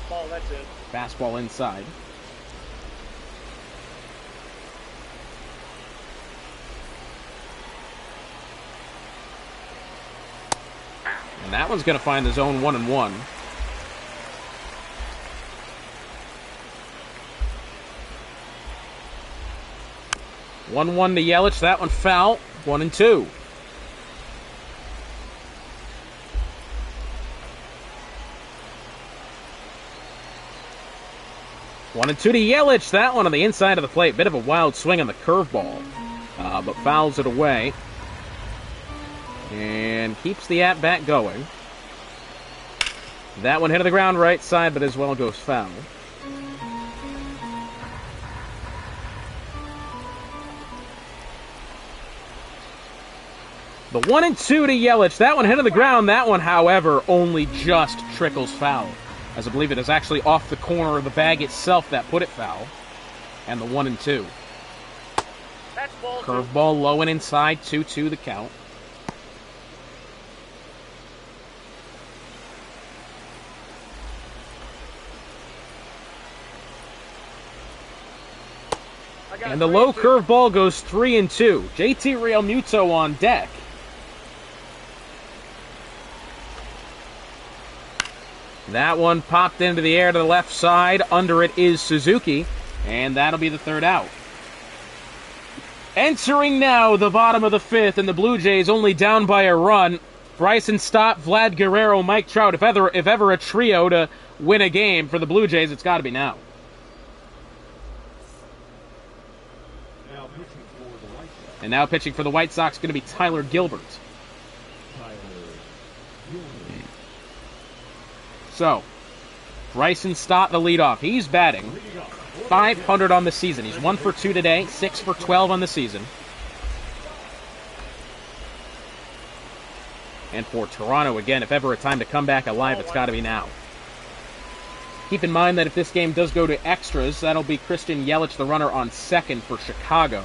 Ball, that's it. Fastball inside. And that one's going to find the zone 1-1. One to Yelich. That one foul. 1-2. One and 2 to Yelich. That one on the inside of the plate. Bit of a wild swing on the curveball, but fouls it away. And keeps the at-bat going. That one hit to the ground right side, but as well goes foul. The 1-2 to Yelich. That one hit to the ground. That one, however, only just trickles foul, as I believe it is actually off the corner of the bag itself that put it foul. And the 1-2. That's ball. Curveball low and inside. 2-2 the count. And the low curveball goes 3-2. JT Realmuto on deck. That one popped into the air to the left side. Under it is Suzuki, and that'll be the third out. Entering now the bottom of the fifth, and the Blue Jays only down by a run. Bryson Stott, Vlad Guerrero, Mike Trout. If ever a trio to win a game for the Blue Jays, it's got to be now. Now pitching for the White Sox. And now pitching for the White Sox going to be Tyler Gilbert. Tyler Gilbert. So, Bryson Stott, the leadoff. He's batting Leading off for the 500 on the season. He's 1 for 2 today, 6 for 12 on the season. And for Toronto, again, if ever a time to come back alive, it's got to be now. Keep in mind that if this game does go to extras, that'll be Christian Yelich, the runner, on second for Chicago.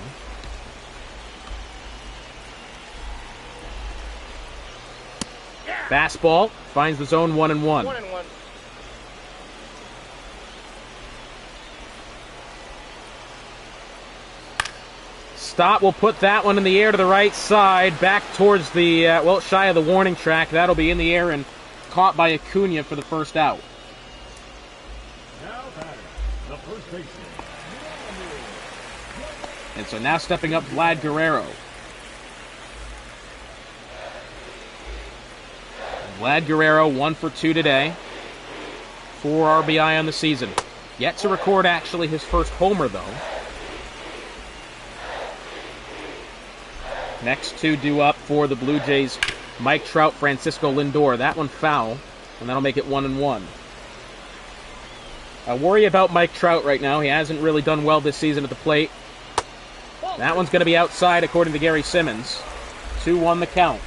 Fastball finds the zone 1-1. 1-1. Stott will put that one in the air to the right side, back towards the, shy of the warning track. That'll be in the air and caught by Acuna for the first out. Now batting, the first baseman. And so now stepping up, Vlad Guerrero. Vlad Guerrero, 1 for 2 today. 4 RBI on the season. Yet to record, actually, his first homer, though. Next two due up for the Blue Jays, Mike Trout, Francisco Lindor. That one foul, and that'll make it 1-1. I worry about Mike Trout right now. He hasn't really done well this season at the plate. That one's going to be outside, according to Gary Simmons. 2-1 the count.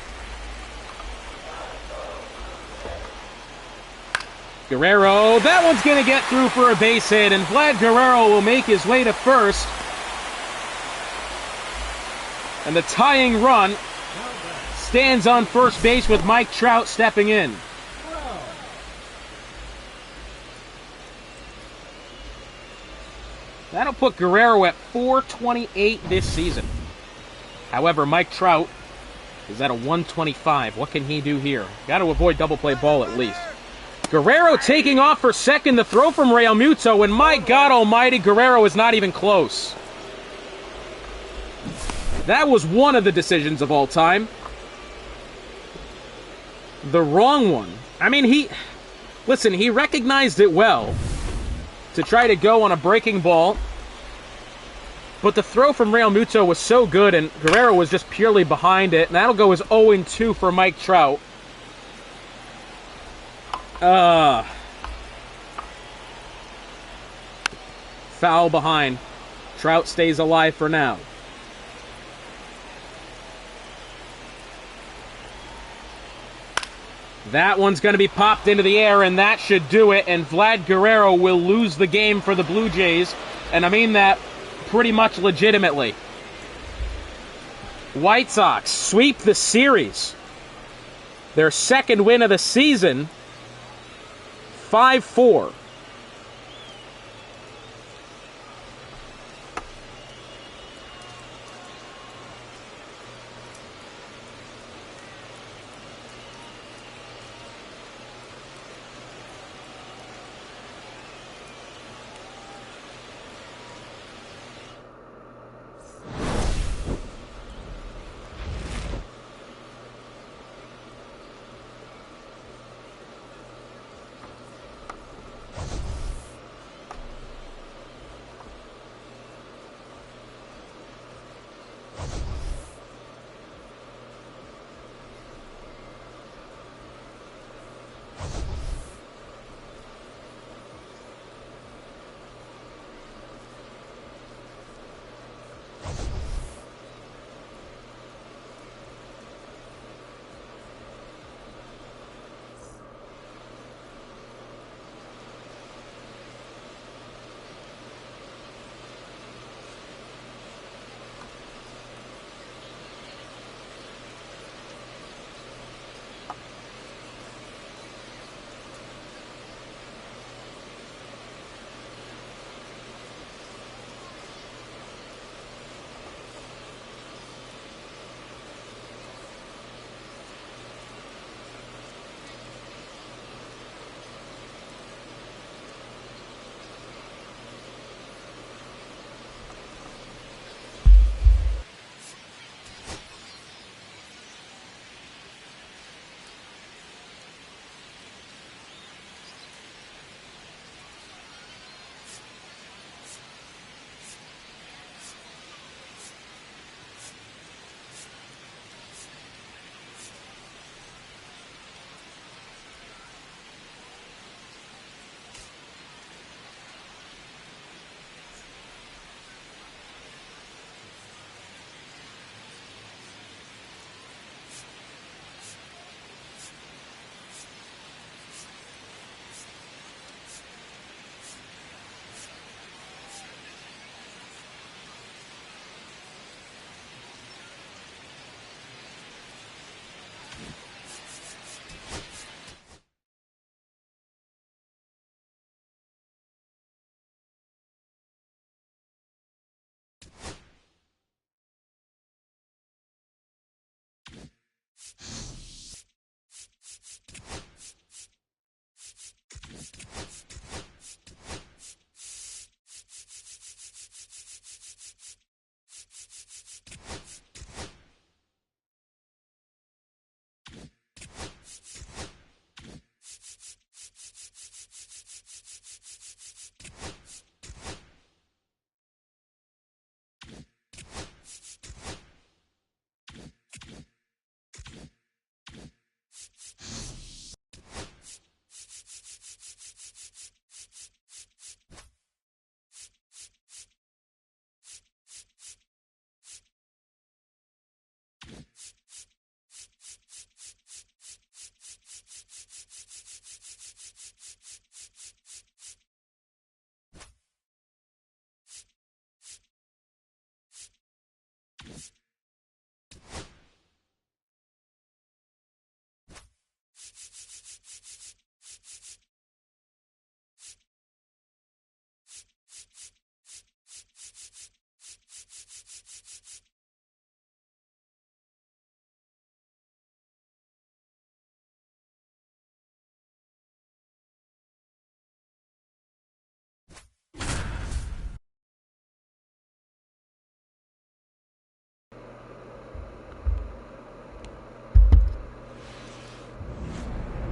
Guerrero, that one's going to get through for a base hit, and Vlad Guerrero will make his way to first. And the tying run stands on first base with Mike Trout stepping in. That'll put Guerrero at .428 this season. However, Mike Trout is at a 125. What can he do here? Got to avoid double play ball at least. Guerrero taking off for second. The throw from Real Muto, and my God almighty, Guerrero is not even close. That was one of the decisions of all time. The wrong one. I mean, he recognized it well to try to go on a breaking ball. But the throw from Real Muto was so good, and Guerrero was just purely behind it. And that'll go as 0-2 for Mike Trout. Foul behind. Trout stays alive for now. That one's going to be popped into the air, and that should do it. And Vlad Guerrero will lose the game for the Blue Jays. And I mean that pretty much legitimately. White Sox sweep the series. Their second win of the season. 5-4.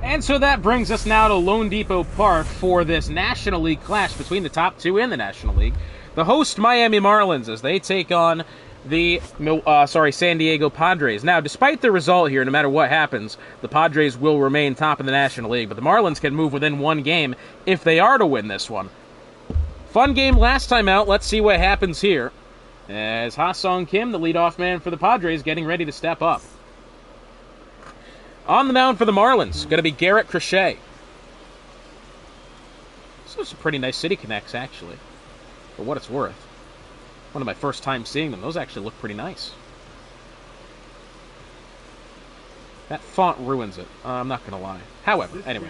And so that brings us now to Lone Depot Park for this National League clash between the top two in the National League. The host Miami Marlins as they take on the San Diego Padres. Now, despite the result here, no matter what happens, the Padres will remain top in the National League, but the Marlins can move within one game if they are to win this one. Fun game last time out. Let's see what happens here. As Ha-Sung Kim, the leadoff man for the Padres, getting ready to step up. On the mound for the Marlins, going to be Garrett Crochet. Those are some pretty nice City Connects, actually, for what it's worth. One of my first times seeing them. Those actually look pretty nice. That font ruins it. I'm not going to lie. However, anyway.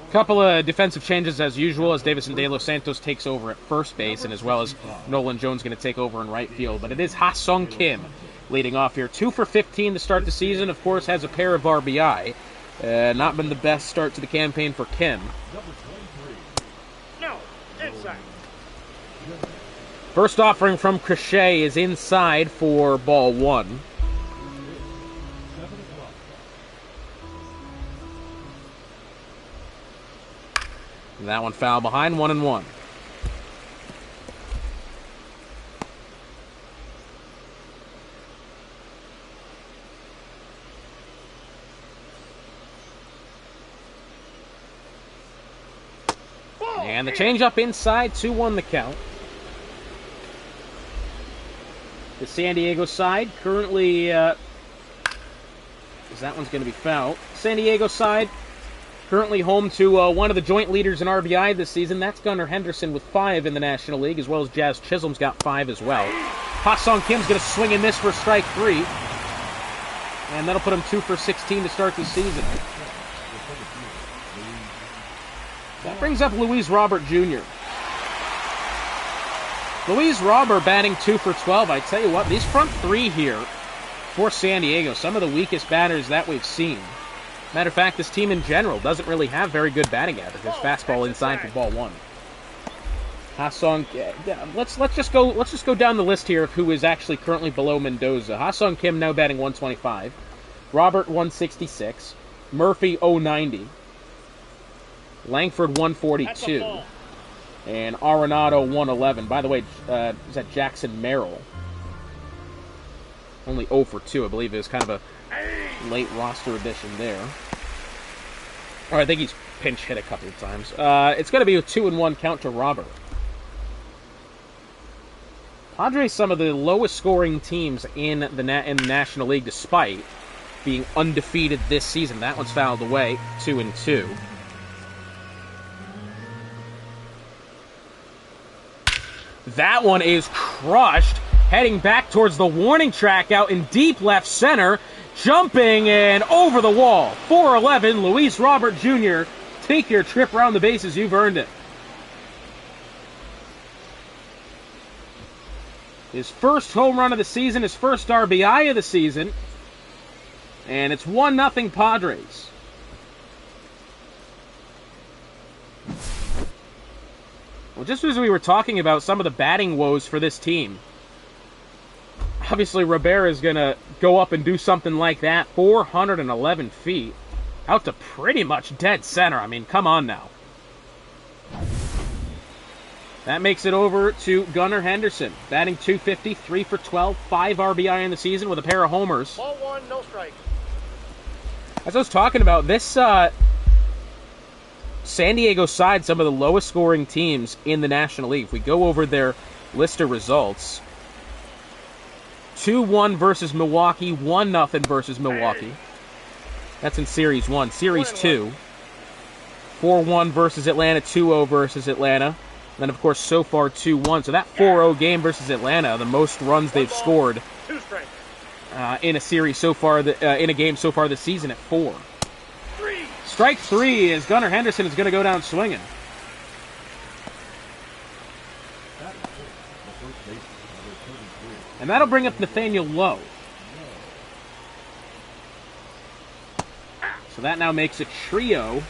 A couple of defensive changes as usual as Davison De Los Santos takes over at first base, and as well as Nolan Jones going to take over in right field. But it is Ha-Sung Kim leading off here. 2 for 15 to start the season. Of course, has a pair of RBI. Not been the best start to the campaign for Kim. No, inside. First offering from Crochet is inside for ball 1. That one foul behind, 1-1. And the changeup inside, 2-1 the count. The San Diego side currently, that one's going to be foul. San Diego side currently home to one of the joint leaders in RBI this season. That's Gunnar Henderson with 5 in the National League, as well as Jazz Chisholm's got 5 as well. Ha-Sung Kim's going to swing in this for strike 3. And that'll put him 2 for 16 to start the season. That brings up Luis Robert Jr. Luis Robert batting 2 for 12. I tell you what, these front 3 here for San Diego, some of the weakest batters that we've seen. Matter of fact, this team in general doesn't really have very good batting averages. Fastball inside for ball 1. Ha-Sung, let's just go down the list here of who is actually currently below Mendoza. Ha-Sung Kim now batting 125, Robert 166, Murphy 090, Langford 142, and Arenado 111. By the way, is that Jackson Merrill? Only 0 for 2, I believe it was kind of a late roster addition there. Or I think he's pinch hit a couple of times. It's going to be a 2-1 count to Robert. Padres, some of the lowest scoring teams in the National League, despite being undefeated this season. That one's fouled away, 2-2. That one is crushed, heading back towards the warning track out in deep left center, jumping and over the wall. 4-11, Luis Robert Jr. Take your trip around the bases, you've earned it. His first home run of the season, his first RBI of the season. And it's 1-0 Padres. Well, just as we were talking about some of the batting woes for this team, obviously Rivera is going to go up and do something like that. 411 feet. Out to pretty much dead center. I mean, come on now. That makes it over to Gunnar Henderson. Batting .250, 3 for 12, 5 RBI in the season with a pair of homers. Ball 1, no strike. As I was talking about, this San Diego side, some of the lowest scoring teams in the National League. If we go over their list of results, 2-1 versus Milwaukee, 1-0 versus Milwaukee. That's in Series 1. Series 2, 4-1 versus Atlanta, 2-0 versus Atlanta. Then, of course, so far 2-1. So that 4-0 game versus Atlanta, the most runs they've scored in a series so far, in a game so far this season at 4. Strike 3 as Gunnar Henderson is going to go down swinging. And that'll bring up Nathaniel Lowe. So that now makes a trio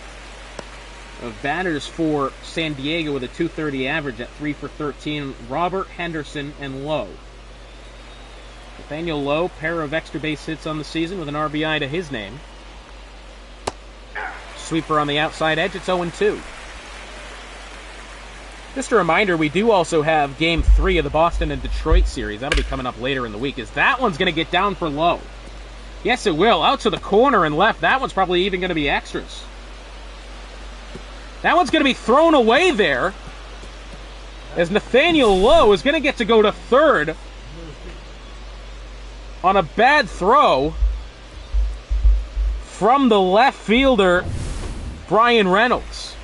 of batters for San Diego with a .230 average at 3 for 13. Robert, Henderson, and Lowe. Nathaniel Lowe, pair of extra base hits on the season with an RBI to his name. Sweeper on the outside edge, it's 0-2. Just a reminder, we do also have Game 3 of the Boston and Detroit series. That'll be coming up later in the week. Is that one's going to get down for Lowe? Yes, it will. Out to the corner and left. That one's probably even going to be extras. That one's going to be thrown away there, as Nathaniel Lowe is going to get to go to third on a bad throw from the left fielder, Brian Reynolds.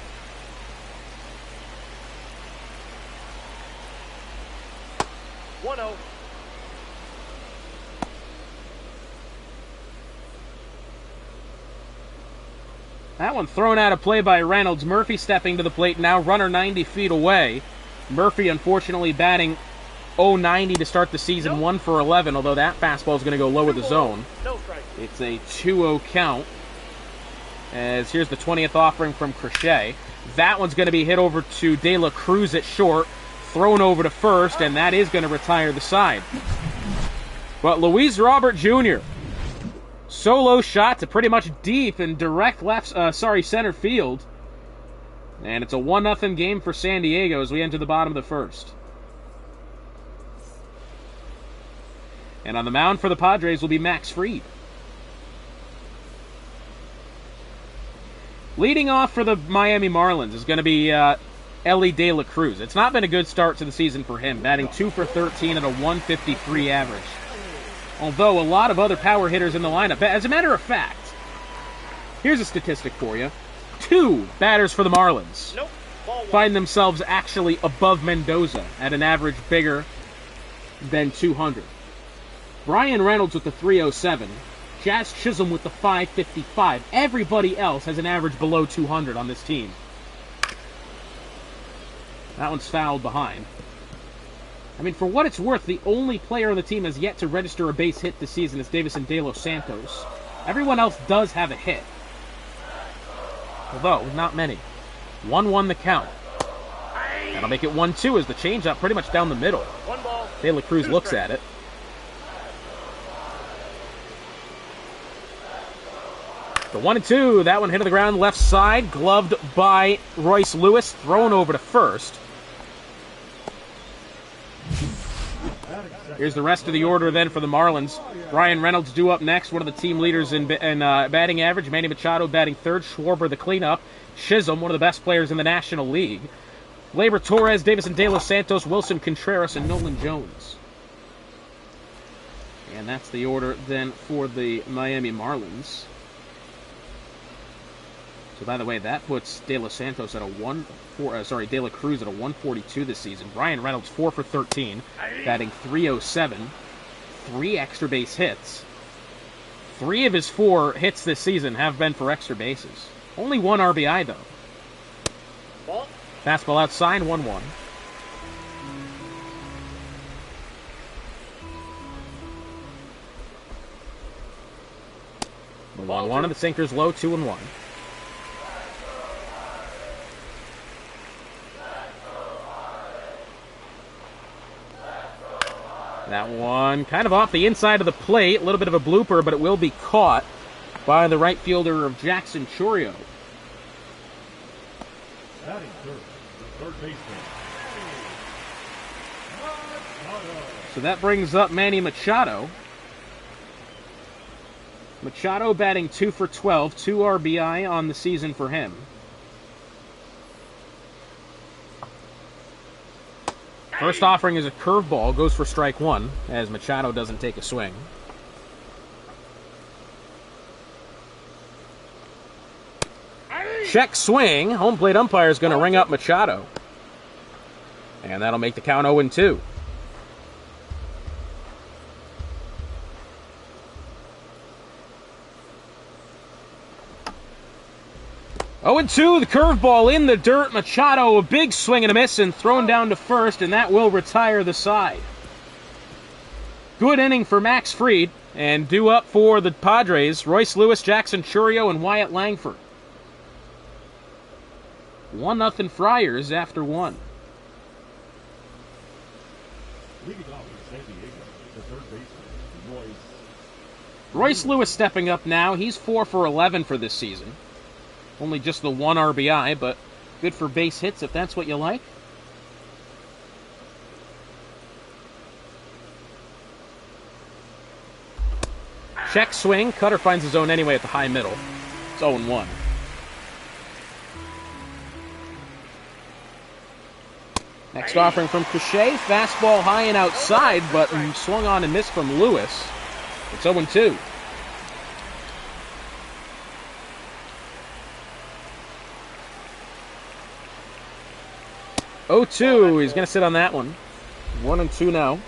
That one thrown out of play by Reynolds. Murphy stepping to the plate now, runner 90 feet away. Murphy, unfortunately, batting .090 to start the season, 1 for 11, although that fastball is going to go low with the zone. It's a 2-0 count. As here's the 20th offering from Crochet. That one's going to be hit over to De La Cruz at short, thrown over to first, and that is going to retire the side. But Luis Robert Jr., solo shot to pretty much deep and direct center field. And it's a 1-0 game for San Diego as we enter the bottom of the first. And on the mound for the Padres will be Max Fried. Leading off for the Miami Marlins is going to be Ellie De La Cruz. It's not been a good start to the season for him, batting 2 for 13 at a 153 average. Although a lot of other power hitters in the lineup. As a matter of fact, here's a statistic for you. 2 batters for the Marlins find themselves actually above Mendoza at an average bigger than 200. Brian Reynolds with the 307. Jazz Chisholm with the 555. Everybody else has an average below 200 on this team. That one's fouled behind. I mean, for what it's worth, the only player on the team has yet to register a base hit this season is Davison De Los Santos. Everyone else does have a hit, although not many. 1-1 the count. That'll make it 1-2 as the changeup pretty much down the middle. De La Cruz looks at it. The 1-2, that one hit to the ground left side, gloved by Royce Lewis, thrown over to first. Here's the rest of the order then for the Marlins. Brian Reynolds due up next, one of the team leaders in batting average. Manny Machado batting third. Schwarber the cleanup. Chisholm, one of the best players in the National League. Gleyber Torres, Davison De Los Santos, Wilson Contreras, and Nolan Jones. And that's the order then for the Miami Marlins. So by the way, that puts De Los Santos at a De La Cruz at a 142 this season. Brian Reynolds 4 for 13, batting 307, 3 extra base hits. 3 of his 4 hits this season have been for extra bases. Only 1 RBI though. Ball. Fastball outside, 1-1. The 1-1 and the sinker's low, 2-1. That one kind of off the inside of the plate. A little bit of a blooper, but it will be caught by the right fielder of Jackson Chorio. Batting third, the third baseman. So that brings up Manny Machado. Machado batting 2 for 12, 2 RBI on the season for him. First offering is a curveball, goes for strike 1, as Machado doesn't take a swing. Check swing. Home plate umpire is going to ring up Machado. And that'll make the count 0-2. 0-2, the curveball in the dirt. Machado, a big swing and a miss, and thrown down to first, and that will retire the side. Good inning for Max Fried, and due up for the Padres, Royce Lewis, Jackson Chorio, and Wyatt Langford. 1-0 Friars after 1. Leading off for San Diego, the third baseman, Royce Lewis stepping up now. He's 4 for 11 for this season. Only just the 1 RBI, but good for base hits if that's what you like. Check swing. Cutter finds his zone anyway at the high middle. It's 0-1. Next offering from Crochet. Fastball high and outside, but swung on and missed from Lewis. It's 0-2. He's going to sit on that one. 1-2 now.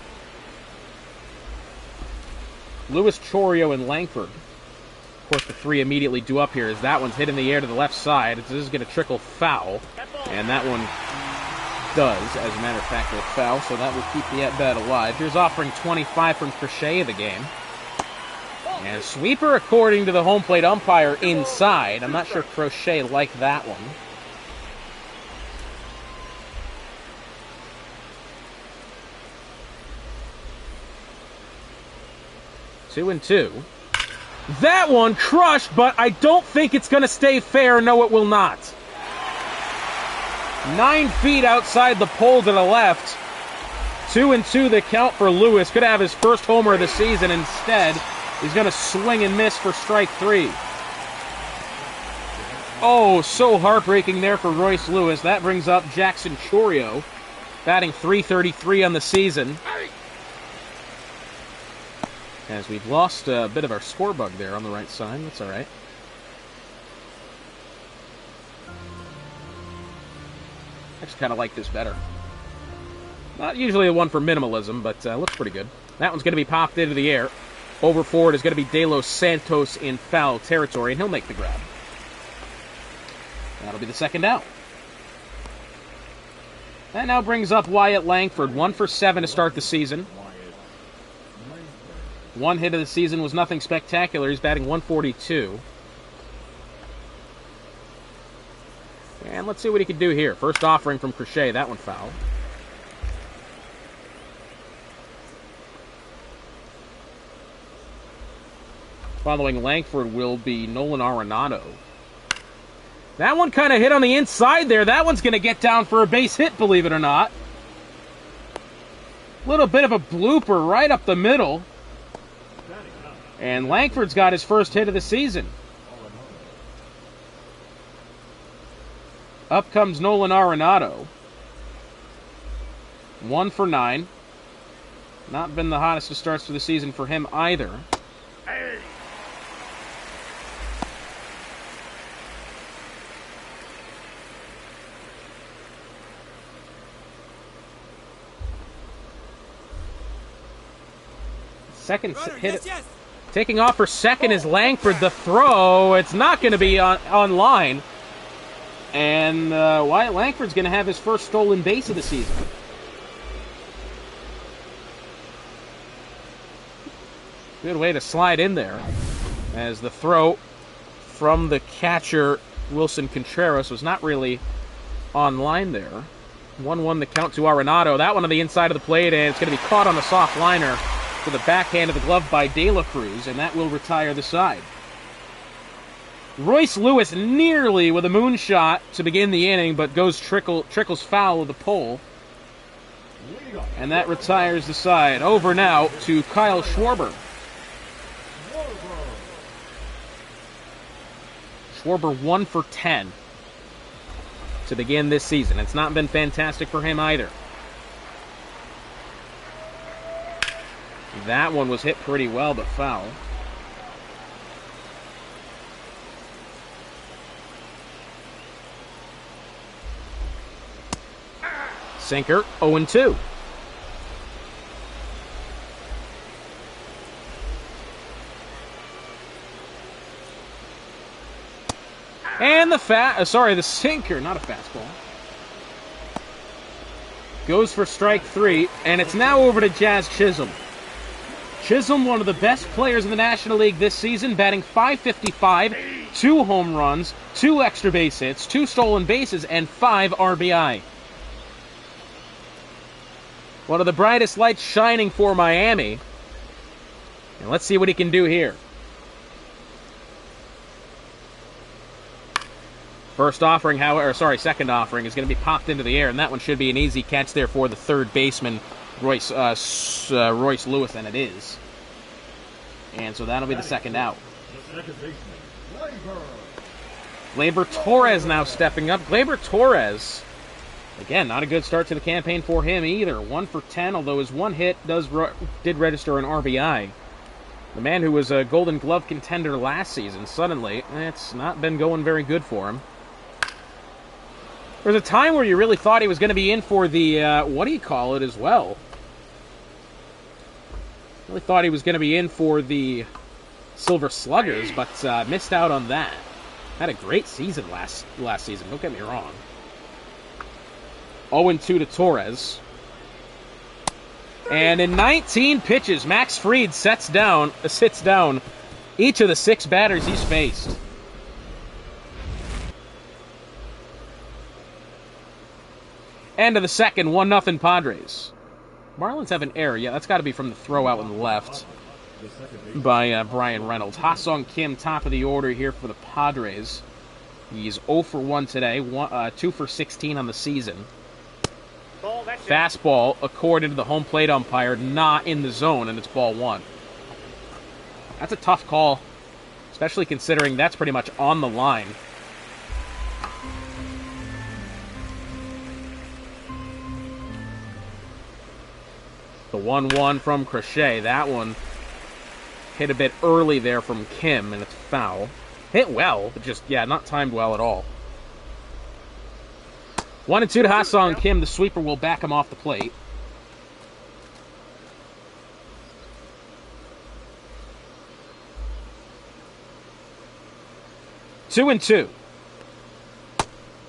Lewis, Chorio, and Langford. Of course, the 3 immediately due up here as that one's hit in the air to the left side. This is going to trickle foul. And that one does, as a matter of fact, go foul, so that will keep the at-bat alive. Here's offering 25 from Crochet of the game. And sweeper, according to the home plate umpire, inside. I'm not sure Crochet liked that one. Two and 2. That one crushed, but I don't think it's going to stay fair. No, it will not. 9 feet outside the pole to the left. 2-2 the count for Lewis. Could have his first homer of the season. Instead, he's going to swing and miss for strike 3. Oh, so heartbreaking there for Royce Lewis. That brings up Jackson Chorio, batting .333 on the season. As we've lost a bit of our score bug there on the right side. That's all right. I just kind of like this better. Not usually the one for minimalism, but looks pretty good. That one's going to be popped into the air. Over forward is going to be De Los Santos in foul territory, and he'll make the grab. That'll be the second out. That now brings up Wyatt Langford. 1 for 7 to start the season. 1 hit of the season was nothing spectacular. He's batting .142. And let's see what he can do here. First offering from Crochet. That one foul. Following Langford will be Nolan Arenado. That one kind of hit on the inside there. That one's going to get down for a base hit, believe it or not. Little bit of a blooper right up the middle. And Langford's got his first hit of the season. Up comes Nolan Arenado. 1 for 9. Not been the hottest of starts to the season for him either. Second hit. Yes. Taking off for second is Langford. The throw, it's not going to be on line. And Wyatt Langford's going to have his first stolen base of the season. Good way to slide in there. as the throw from the catcher, Wilson Contreras, was not really on line there. 1-1 the count to Arenado. That one on the inside of the plate, and it's going to be caught on a soft liner to the backhand of the glove by De La Cruz, and that will retire the side. Royce Lewis nearly with a moonshot to begin the inning, but trickles foul of the pole. And that retires the side. Over now to Kyle Schwarber. Schwarber 1 for 10 to begin this season. It's not been fantastic for him either. That one was hit pretty well, but foul. Sinker, 0-2. And the sinker, not a fastball, goes for strike 3, and it's now over to Jazz Chisholm. Chisholm, one of the best players in the National League this season, batting .555, 2 home runs, 2 extra base hits, 2 stolen bases, and 5 RBI. One of the brightest lights shining for Miami. And let's see what he can do here. Second offering is going to be popped into the air, and that one should be an easy catch there for the third baseman, Royce Lewis, and it is. And so that'll be the second out. Gleyber Torres now stepping up. Gleyber Torres, again, not a good start to the campaign for him either. 1 for 10, although his one hit did register an RBI. The man who was a Golden Glove contender last season, suddenly, it's not been going very good for him. There was a time where you really thought he was going to be in for the, as well. Really thought he was going to be in for the Silver Sluggers, but missed out on that. Had a great season last season, don't get me wrong. 0-2 to Torres. And in 19 pitches, Max Fried sits down each of the 6 batters he's faced. End of the second, 1-0 Padres. Marlins have an error. Yeah, that's got to be from the throw out on the left by Brian Reynolds. Ha-Sung Kim, top of the order here for the Padres. He's 0 for 1 today, 2 for 16 on the season. Fastball, according to the home plate umpire, not in the zone, and it's ball 1. That's a tough call, especially considering that's pretty much on the line. The 1-1 from Crochet. That one hit a bit early there from Kim, and it's foul. Hit well, but just, not timed well at all. 1-2 to Ha-Sung Kim. The sweeper will back him off the plate. Two.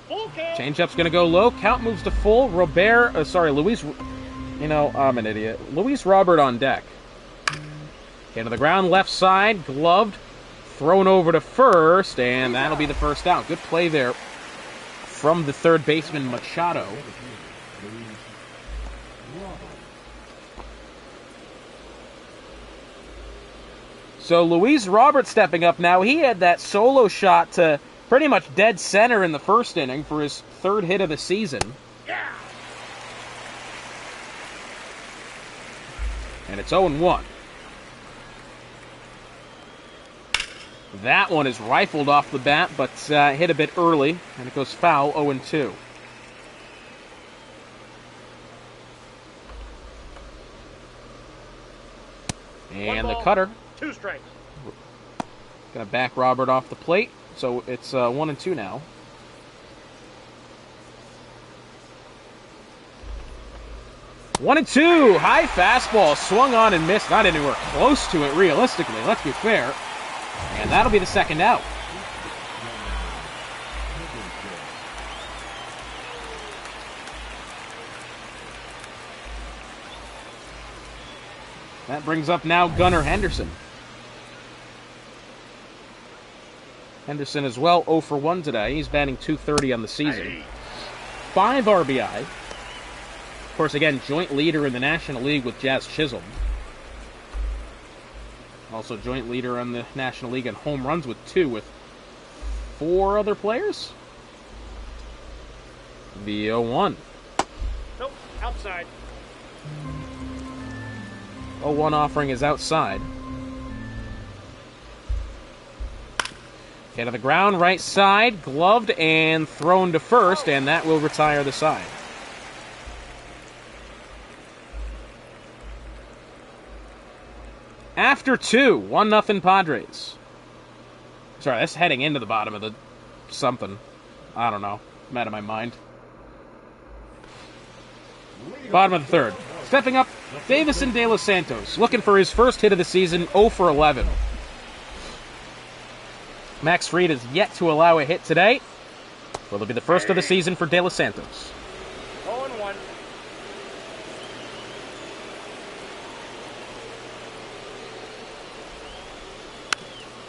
Changeup's going to go low. Count moves to full. Luis... I'm an idiot. Luis Robert on deck. Into the ground, left side, gloved, thrown over to first, and that'll be the first out. Good play there from the third baseman, Machado. So Luis Robert stepping up now. He had that solo shot to pretty much dead center in the first inning for his 3rd hit of the season. And it's 0-1. That one is rifled off the bat, but hit a bit early, and it goes foul, 0-2. And the cutter. 2 strikes. Going to back Robert off the plate, so it's 1-2 now. One and two, high fastball, swung on and missed. Not anywhere close to it, realistically. Let's be fair. And that'll be the second out. That brings up now Gunnar Henderson. Henderson as well, 0 for 1 today. He's batting .230 on the season. 5 RBI. Of course, again, joint leader in the National League with Jazz Chisholm. Also joint leader in the National League in home runs with 2, with 4 other players. The 0-1. Nope, outside. 0-1 offering is outside. Okay, to the ground, right side, gloved and thrown to first, and that will retire the side. After 2, 1-0 Padres. Sorry, that's heading into the bottom of the something. I don't know. I'm out of my mind. Bottom of the 3rd. Stepping up, Davison De Los Santos, looking for his first hit of the season, 0 for 11. Max Fried is yet to allow a hit today. Will it be the first of the season for De Los Santos? 0-1.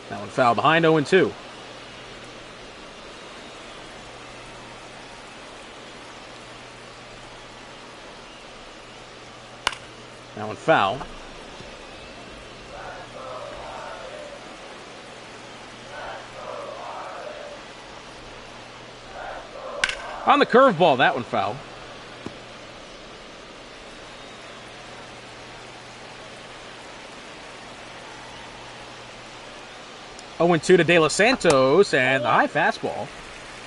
That one foul behind, 0-2. That one foul. On the curveball, that one foul. Oh, 2 to De Los Santos, and the high fastball.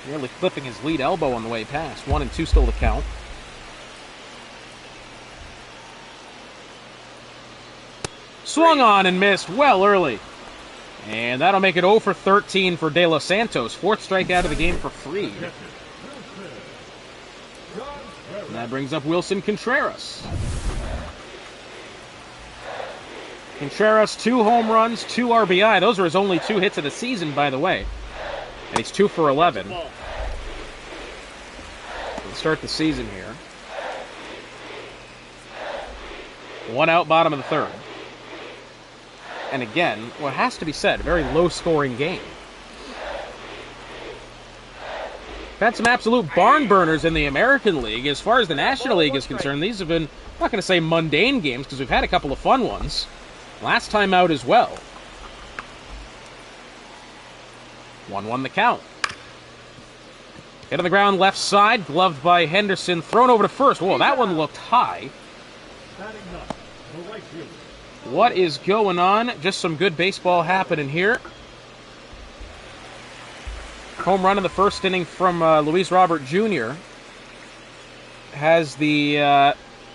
Nearly clipping his lead elbow on the way past. 1-2 still to count. Swung on and missed well early. And that'll make it 0 for 13 for De Los Santos. 4th strikeout of the game for Fried. And that brings up Wilson Contreras. Contreras, 2 home runs, 2 RBI. Those are his only 2 hits of the season, by the way. And he's 2 for 11. Let's start the season here. 1 out, bottom of the 3rd. And again, what has to be said, a very low-scoring game. We've had some absolute barn burners in the American League. As far as the National League is concerned, these have been, I'm not going to say mundane games, because we've had a couple of fun ones. Last time out as well. 1-1 the count. Hit on the ground, left side, gloved by Henderson, thrown over to first. Whoa, that one looked high. What is going on? Just some good baseball happening here. Home run in the first inning from Luis Robert Jr. has the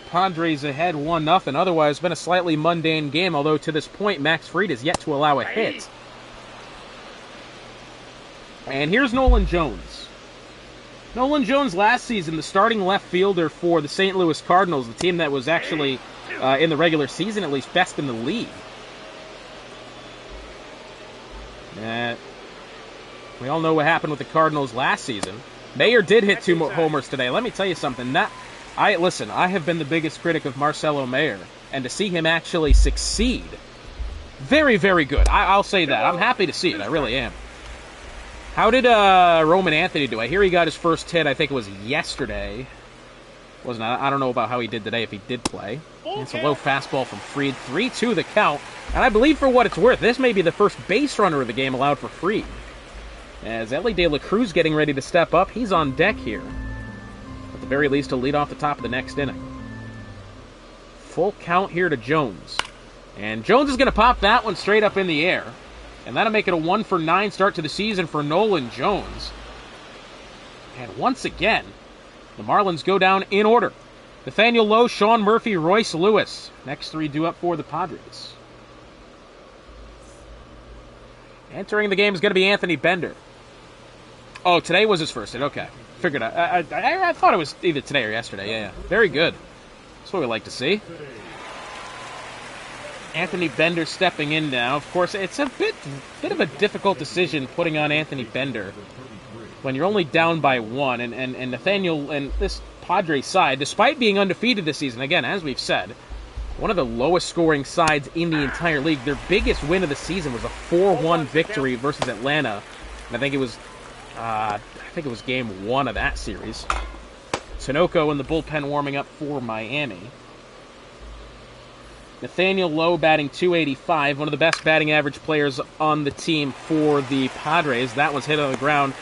Padres ahead 1-0. Otherwise, it's been a slightly mundane game, although to this point, Max Fried is yet to allow a hit. And here's Nolan Jones. Nolan Jones last season, the starting left fielder for the St. Louis Cardinals, the team that was actually, in the regular season at least, best in the league. We all know what happened with the Cardinals last season. Mayer did hit 2 homers today. Let me tell you something. I have been the biggest critic of Marcelo Mayer, and to see him actually succeed, very, very good. I'll say that. I'm happy to see it. I really am. How did Roman Anthony do? I hear he got his first hit, I think it was yesterday. Wasn't I don't know about how he did today, if he did play. It's a low fastball from Fried. 3-2 the count. And I believe, for what it's worth, this may be the first base runner of the game allowed for Fried. As Ellie De La Cruz getting ready to step up, he's on deck here. At the very least, he'll lead off the top of the next inning. Full count here to Jones. And Jones is going to pop that one straight up in the air. And that'll make it a 1-for-9 start to the season for Nolan Jones. And once again, the Marlins go down in order. Nathaniel Lowe, Sean Murphy, Royce Lewis. Next 3 due up for the Padres. Entering the game is going to be Anthony Bender. Oh, today was his first hit. Okay. Figured out. I thought it was either today or yesterday. Yeah. Very good. That's what we like to see. Anthony Bender stepping in now. Of course, it's a bit of a difficult decision putting on Anthony Bender when you're only down by 1. And Nathaniel and this Padres side, despite being undefeated this season, again, as we've said, one of the lowest scoring sides in the entire league. Their biggest win of the season was a 4-1 victory versus Atlanta And I think it was game 1 of that series. Sunoco in the bullpen warming up for Miami. Nathaniel Lowe batting .285, one of the best batting average players on the team for the Padres. That was hit on the ground,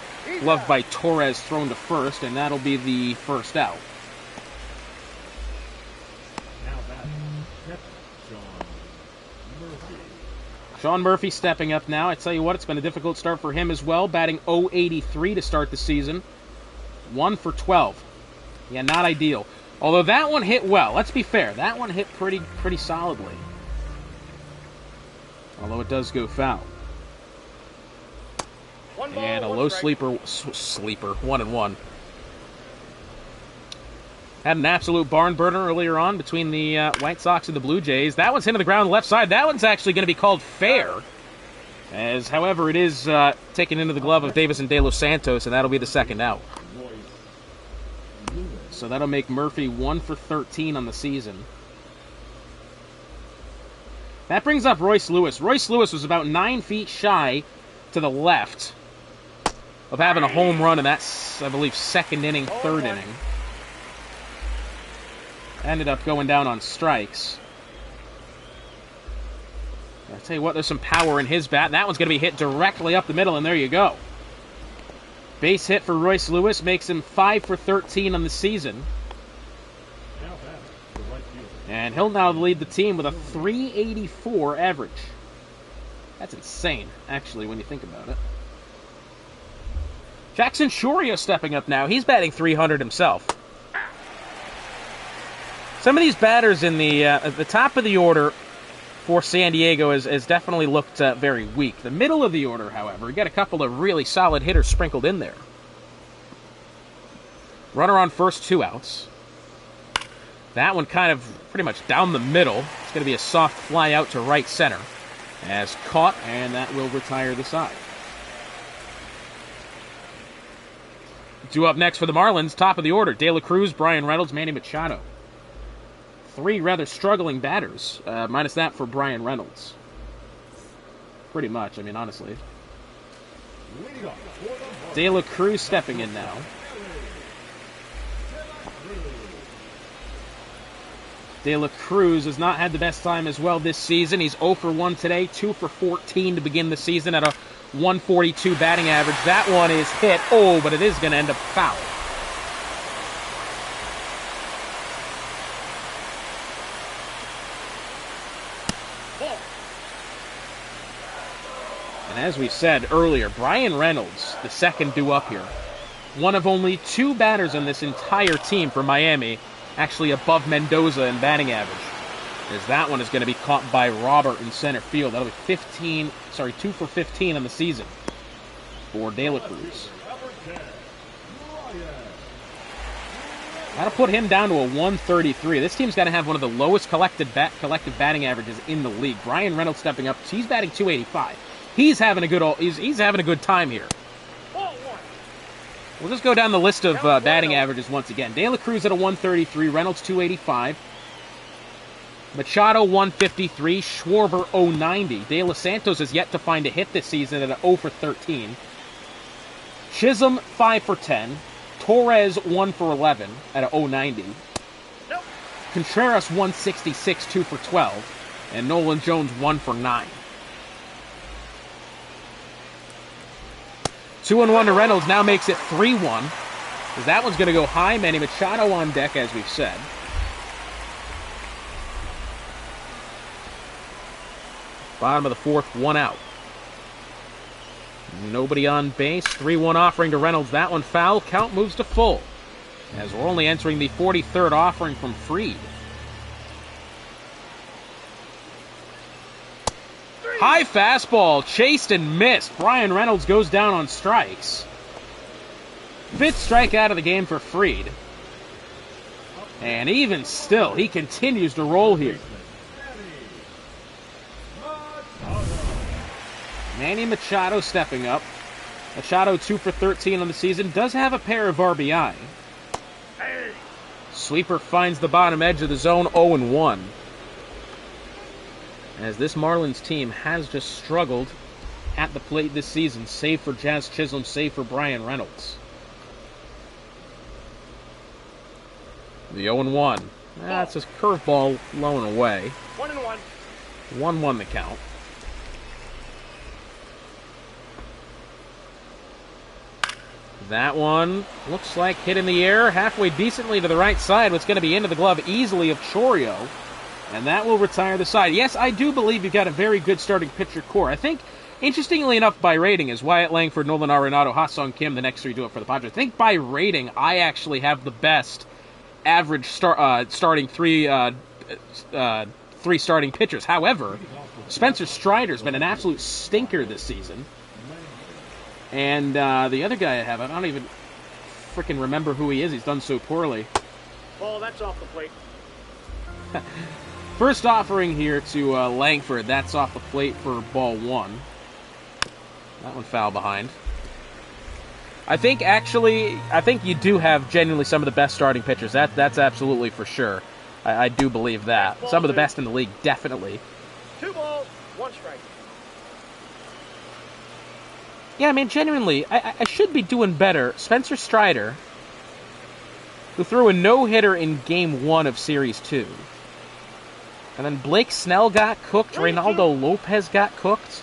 gloved by Torres, thrown to first, and that'll be the first out. Now batting, Sean Murphy stepping up now. I tell you what, it's been a difficult start for him as well, batting .083 to start the season. 1 for 12. Yeah, not ideal. Although that one hit well. Let's be fair. That one hit pretty solidly. Although it does go foul. And a low sleeper. 1-1. Had an absolute barn burner earlier on between the White Sox and the Blue Jays. That one's hit to the ground left side. That one's actually going to be called fair. As, however, it is taken into the glove of Davis and De Los Santos, and that'll be the second out. So that'll make Murphy 1 for 13 on the season. That brings up Royce Lewis. Royce Lewis was about 9 feet shy to the left of having a home run in that, I believe, second inning, third inning. Ended up going down on strikes. I'll tell you what, there's some power in his bat. That one's going to be hit directly up the middle, and there you go. Base hit for Royce Lewis makes him 5 for 13 on the season. And he'll now lead the team with a .384 average. That's insane, actually, when you think about it. Jackson Chourio stepping up now. He's batting .300 himself. Some of these batters in the at the top of the order for San Diego has definitely looked very weak. The middle of the order, however, we got a couple of really solid hitters sprinkled in there. Runner on first, 2 outs. That one kind of pretty much down the middle. It's going to be a soft fly out to right center. As caught, and that will retire the side. 2 up next for the Marlins, top of the order. De La Cruz, Brian Reynolds, Manny Machado. 3 rather struggling batters, minus that for Brian Reynolds. Pretty much, I mean, honestly. De La Cruz stepping in now. De La Cruz has not had the best time as well this season. He's 0 for 1 today, 2 for 14 to begin the season at a 142 batting average. That one is hit, but it is going to end up foul. And as we said earlier, Brian Reynolds, the second due up here. One of only 2 batters on this entire team for Miami, actually above Mendoza in batting average. As that one is going to be caught by Robert in center field. That'll be 2 for 15 on the season for De La Cruz. That'll put him down to a 133. This team's got to have one of the lowest collective batting averages in the league. Brian Reynolds stepping up. He's batting .285. He's having a good time here. We'll just go down the list of batting averages once again. De La Cruz at a 133, Reynolds .285, Machado 153, Schwarber 090. De Los Santos has yet to find a hit this season at a 0 for 13. Chisholm 5 for 10, Torres 1 for 11 at a 090. Contreras 166, 2 for 12, and Nolan Jones 1 for 9. 2-1 to Reynolds now makes it 3-1. Because that one's going to go high. Manny Machado on deck, as we've said. Bottom of the 4th, 1 out. Nobody on base. 3-1 offering to Reynolds. That one foul. Count moves to full. As we're only entering the 43rd offering from Fried. High fastball, chased and missed. Brian Reynolds goes down on strikes. 5th strikeout of the game for Fried. And even still, he continues to roll here. Manny Machado stepping up. Machado 2 for 13 on the season. Does have a pair of RBI. Sweeper finds the bottom edge of the zone, 0-1. As this Marlins team has just struggled at the plate this season, save for Jazz Chisholm, save for Brian Reynolds. The 0-1. That's a curveball low and away. 1-1. 1-1 the count. That one looks like hit in the air, halfway decently to the right side. What's going to be into the glove easily of Chourio. And that will retire the side. Yes, I do believe you've got a very good starting pitcher core. I think, interestingly enough, by rating, is Wyatt Langford, Nolan Arenado, Ha-Sung Kim, the next three do it for the Padres. I think by rating, I actually have the best average starting three starting pitchers. However, Spencer Strider's been an absolute stinker this season. And the other guy I have, I don't even freaking remember who he is. He's done so poorly. Ball, that's off the plate. First offering here to Langford. That's off the plate for ball one. That one foul behind. I think you do have genuinely some of the best starting pitchers. That's absolutely for sure. I do believe that. Some of the best in the league, definitely. 2 balls, 1 strike. Yeah, I mean, genuinely, I should be doing better. Spencer Strider, who threw a no-hitter in Game 1 of Series 2. And then Blake Snell got cooked. Reynaldo Lopez got cooked.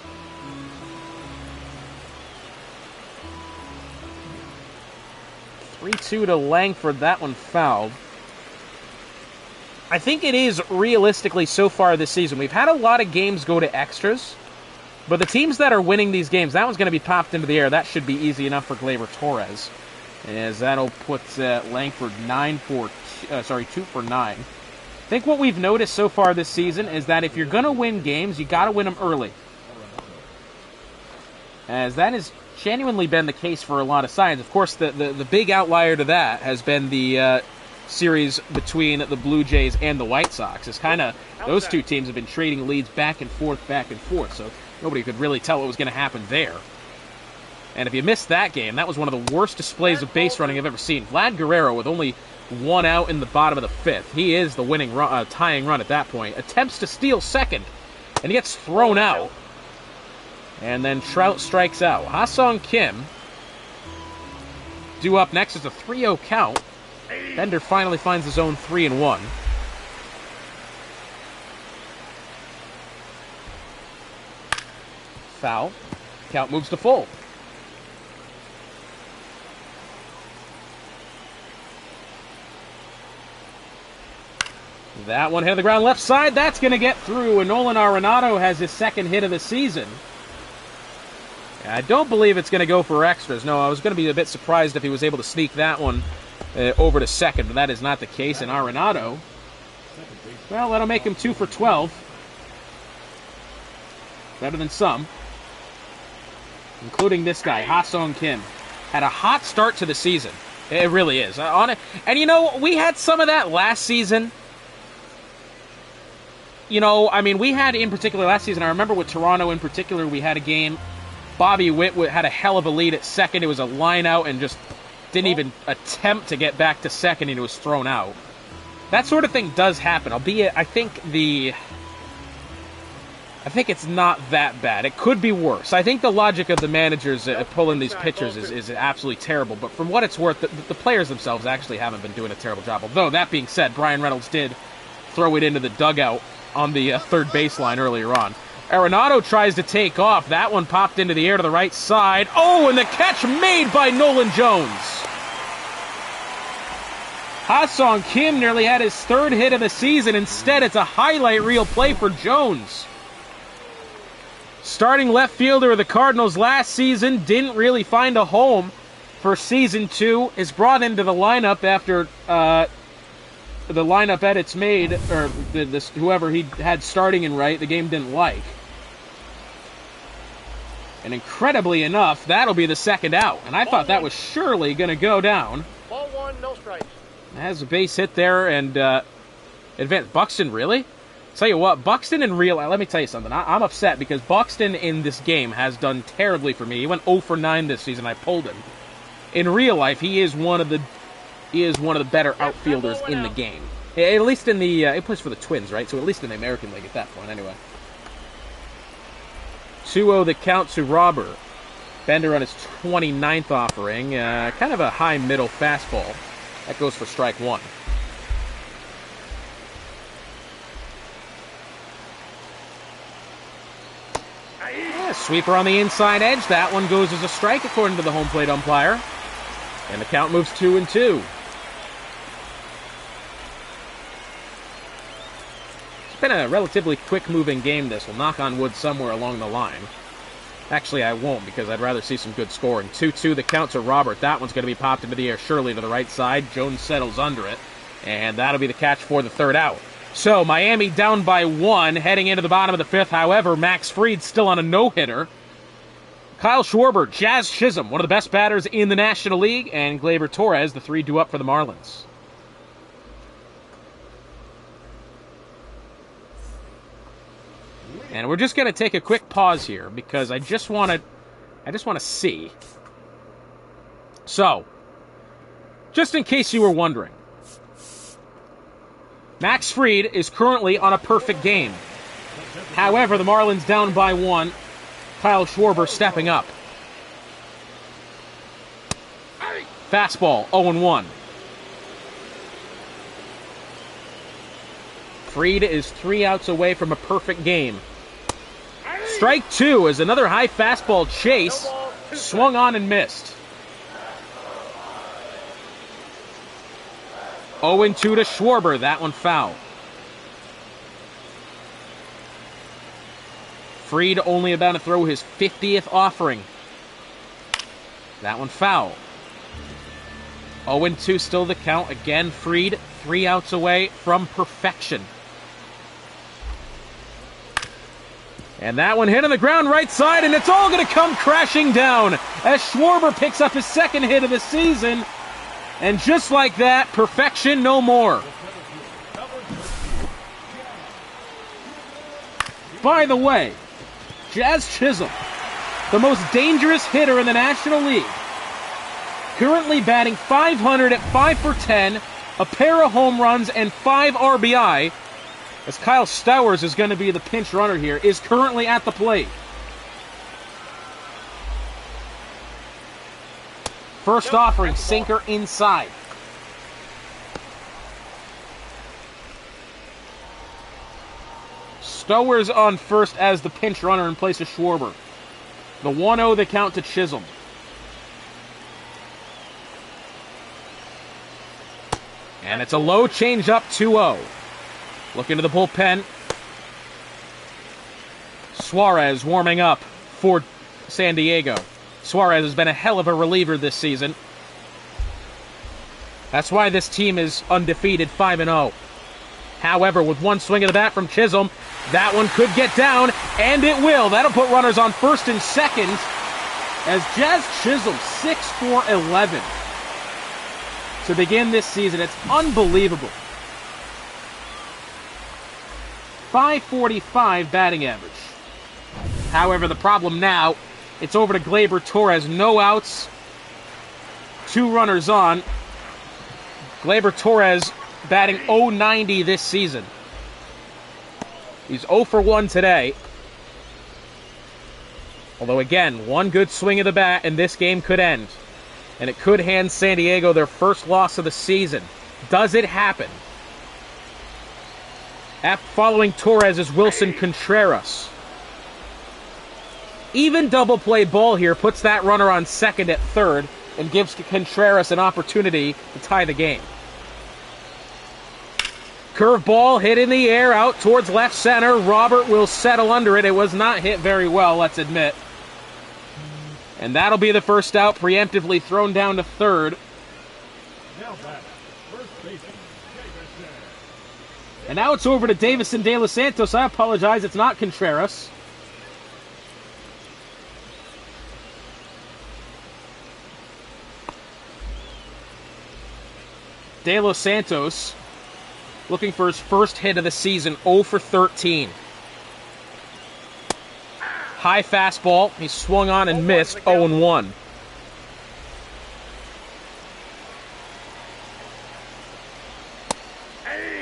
(3-2) to Langford. That one fouled. I think it is realistically so far this season. We've had a lot of games go to extras. But the teams that are winning these games, that one's going to be popped into the air. That should be easy enough for Gleyber Torres, as that'll put Langford 2 for 9. I think what we've noticed so far this season is that if you're going to win games, you got to win them early, as that has genuinely been the case for a lot of sides. Of course, the big outlier to that has been the series between the Blue Jays and the White Sox. It's kind of those two teams have been trading leads back and forth. So nobody could really tell what was going to happen there. And if you missed that game, that was one of the worst displays of base running I've ever seen. Vlad Guerrero with only 1 out in the bottom of the 5th. He is the winning tying run at that point. Attempts to steal second, and he gets thrown out. And then Trout strikes out. Ha-Sung Kim due up next is a 3-0 count. Bender finally finds his own 3-1. Foul. Count moves to full. That one hit on the ground left side. That's going to get through, and Nolan Arenado has his second hit of the season. I don't believe it's going to go for extras. No, I was going to be a bit surprised if he was able to sneak that one over to second, but that is not the case. And Arenado, well, that'll make him 2 for 12. Better than some, including this guy, Ha-Sung Kim. Had a hot start to the season. It really is. And, you know, we had some of that last season. You know, I mean, we had in particular last season, I remember with Toronto in particular, we had a game. Bobby Witt had a hell of a lead at second. It was a line out and just didn't even attempt to get back to second, and it was thrown out. That sort of thing does happen, albeit I think it's not that bad. It could be worse. I think the logic of the managers pulling these pitchers is absolutely terrible, but from what it's worth, the players themselves actually haven't been doing a terrible job. Although, that being said, Brian Reynolds did throw it into the dugout on the third baseline earlier on. Arenado tries to take off. That one popped into the air to the right side. Oh, and the catch made by Nolan Jones. Ha-Sung Kim nearly had his 3rd hit of the season. Instead, it's a highlight reel play for Jones. Starting left fielder of the Cardinals last season, didn't really find a home for Season 2. Is brought into the lineup after the lineup edits made, or whoever he had starting in right, the game didn't like. And incredibly enough, that'll be the second out. And I thought that was surely going to go down. Ball 1, no strikes. Has a base hit there, and advance. Buxton, really? Tell you what, Buxton in real life, let me tell you something. I'm upset because Buxton in this game has done terribly for me. He went 0 for 9 this season. I pulled him. In real life, he is one of the better outfielders in the game. At least in the he plays for the Twins, right? So at least in the American League at that point, anyway. 2-0 the count to Robert. Bender on his 29th offering. Kind of a high middle fastball. That goes for strike one. Sweeper on the inside edge. That one goes as a strike according to the home plate umpire. And the count moves 2-2. It's been a relatively quick-moving game, this. We'll knock on wood somewhere along the line. Actually, I won't, because I'd rather see some good scoring. 2-2, the count to Robert. That one's going to be popped into the air surely to the right side. Jones settles under it. And that'll be the catch for the third out. So, Miami down by 1, heading into the bottom of the fifth. However, Max Fried still on a no-hitter. Kyle Schwarber, Jazz Chisholm, one of the best batters in the National League, and Gleyber Torres, the 3 due up for the Marlins. And we're just going to take a quick pause here because I just want to see. So, just in case you were wondering, Max Fried is currently on a perfect game. However, the Marlins down by 1. Kyle Schwarber stepping up. Fastball, 0-1. Fried is 3 outs away from a perfect game. Strike 2 is another high fastball chase. Swung on and missed. 0-2 to Schwarber. That one foul. Fried only about to throw his 50th offering. That one foul. 0-2 still the count. Again, Fried 3 outs away from perfection. And that one hit on the ground right side, and it's all going to come crashing down as Schwarber picks up his second hit of the season. And just like that, perfection no more. By the way, Jazz Chisholm, the most dangerous hitter in the National League, currently batting .500 at 5 for 10, a pair of home runs, and 5 RBI, as Kyle Stowers is going to be the pinch runner here, is currently at the plate. First offering, sinker inside. Stowers on first as the pinch runner in place of Schwarber. The 1-0 the count to Chisholm. And it's a low changeup, 2-0. Look into the bullpen. Suarez warming up for San Diego. Suarez has been a hell of a reliever this season. That's why this team is undefeated, 5-0. However, with one swing of the bat from Chisholm, that one could get down, and it will. That'll put runners on first and second as Jazz Chisholm, 6-for-11. To begin this season, it's unbelievable. .545 batting average. However, the problem now, it's over to Gleyber Torres. No outs, 2 runners on. Gleyber Torres batting .090 this season. He's 0 for 1 today. Although, again, one good swing of the bat and this game could end. And it could hand San Diego their first loss of the season. Does it happen? Following Torres is Wilson Contreras. Even double play ball here puts that runner on second at third and gives Contreras an opportunity to tie the game. Curveball hit in the air out towards left center. Robert will settle under it. It was not hit very well, let's admit. And that'll be the first out, preemptively thrown down to third. And now it's over to Davison De Los Santos. I apologize, it's not Contreras. De Los Santos looking for his first hit of the season, 0 for 13. High fastball, he swung on and missed, 0-1.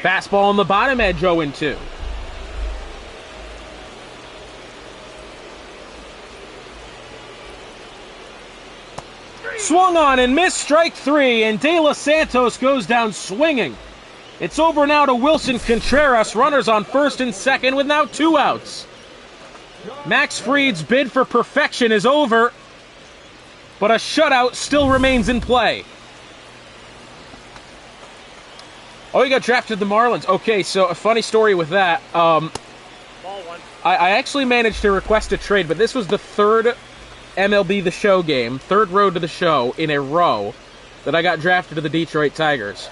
Fastball on the bottom edge, 0-2. Swung on and missed, strike 3, and De Los Santos goes down swinging. It's over now to Wilson Contreras, runners on first and second with now 2 outs. Max Fried's bid for perfection is over, but a shutout still remains in play. Oh, he got drafted to the Marlins. Okay, so a funny story with that. Ball 1. I actually managed to request a trade, but this was the third MLB The Show game, third road to the show in a row that I got drafted to the Detroit Tigers.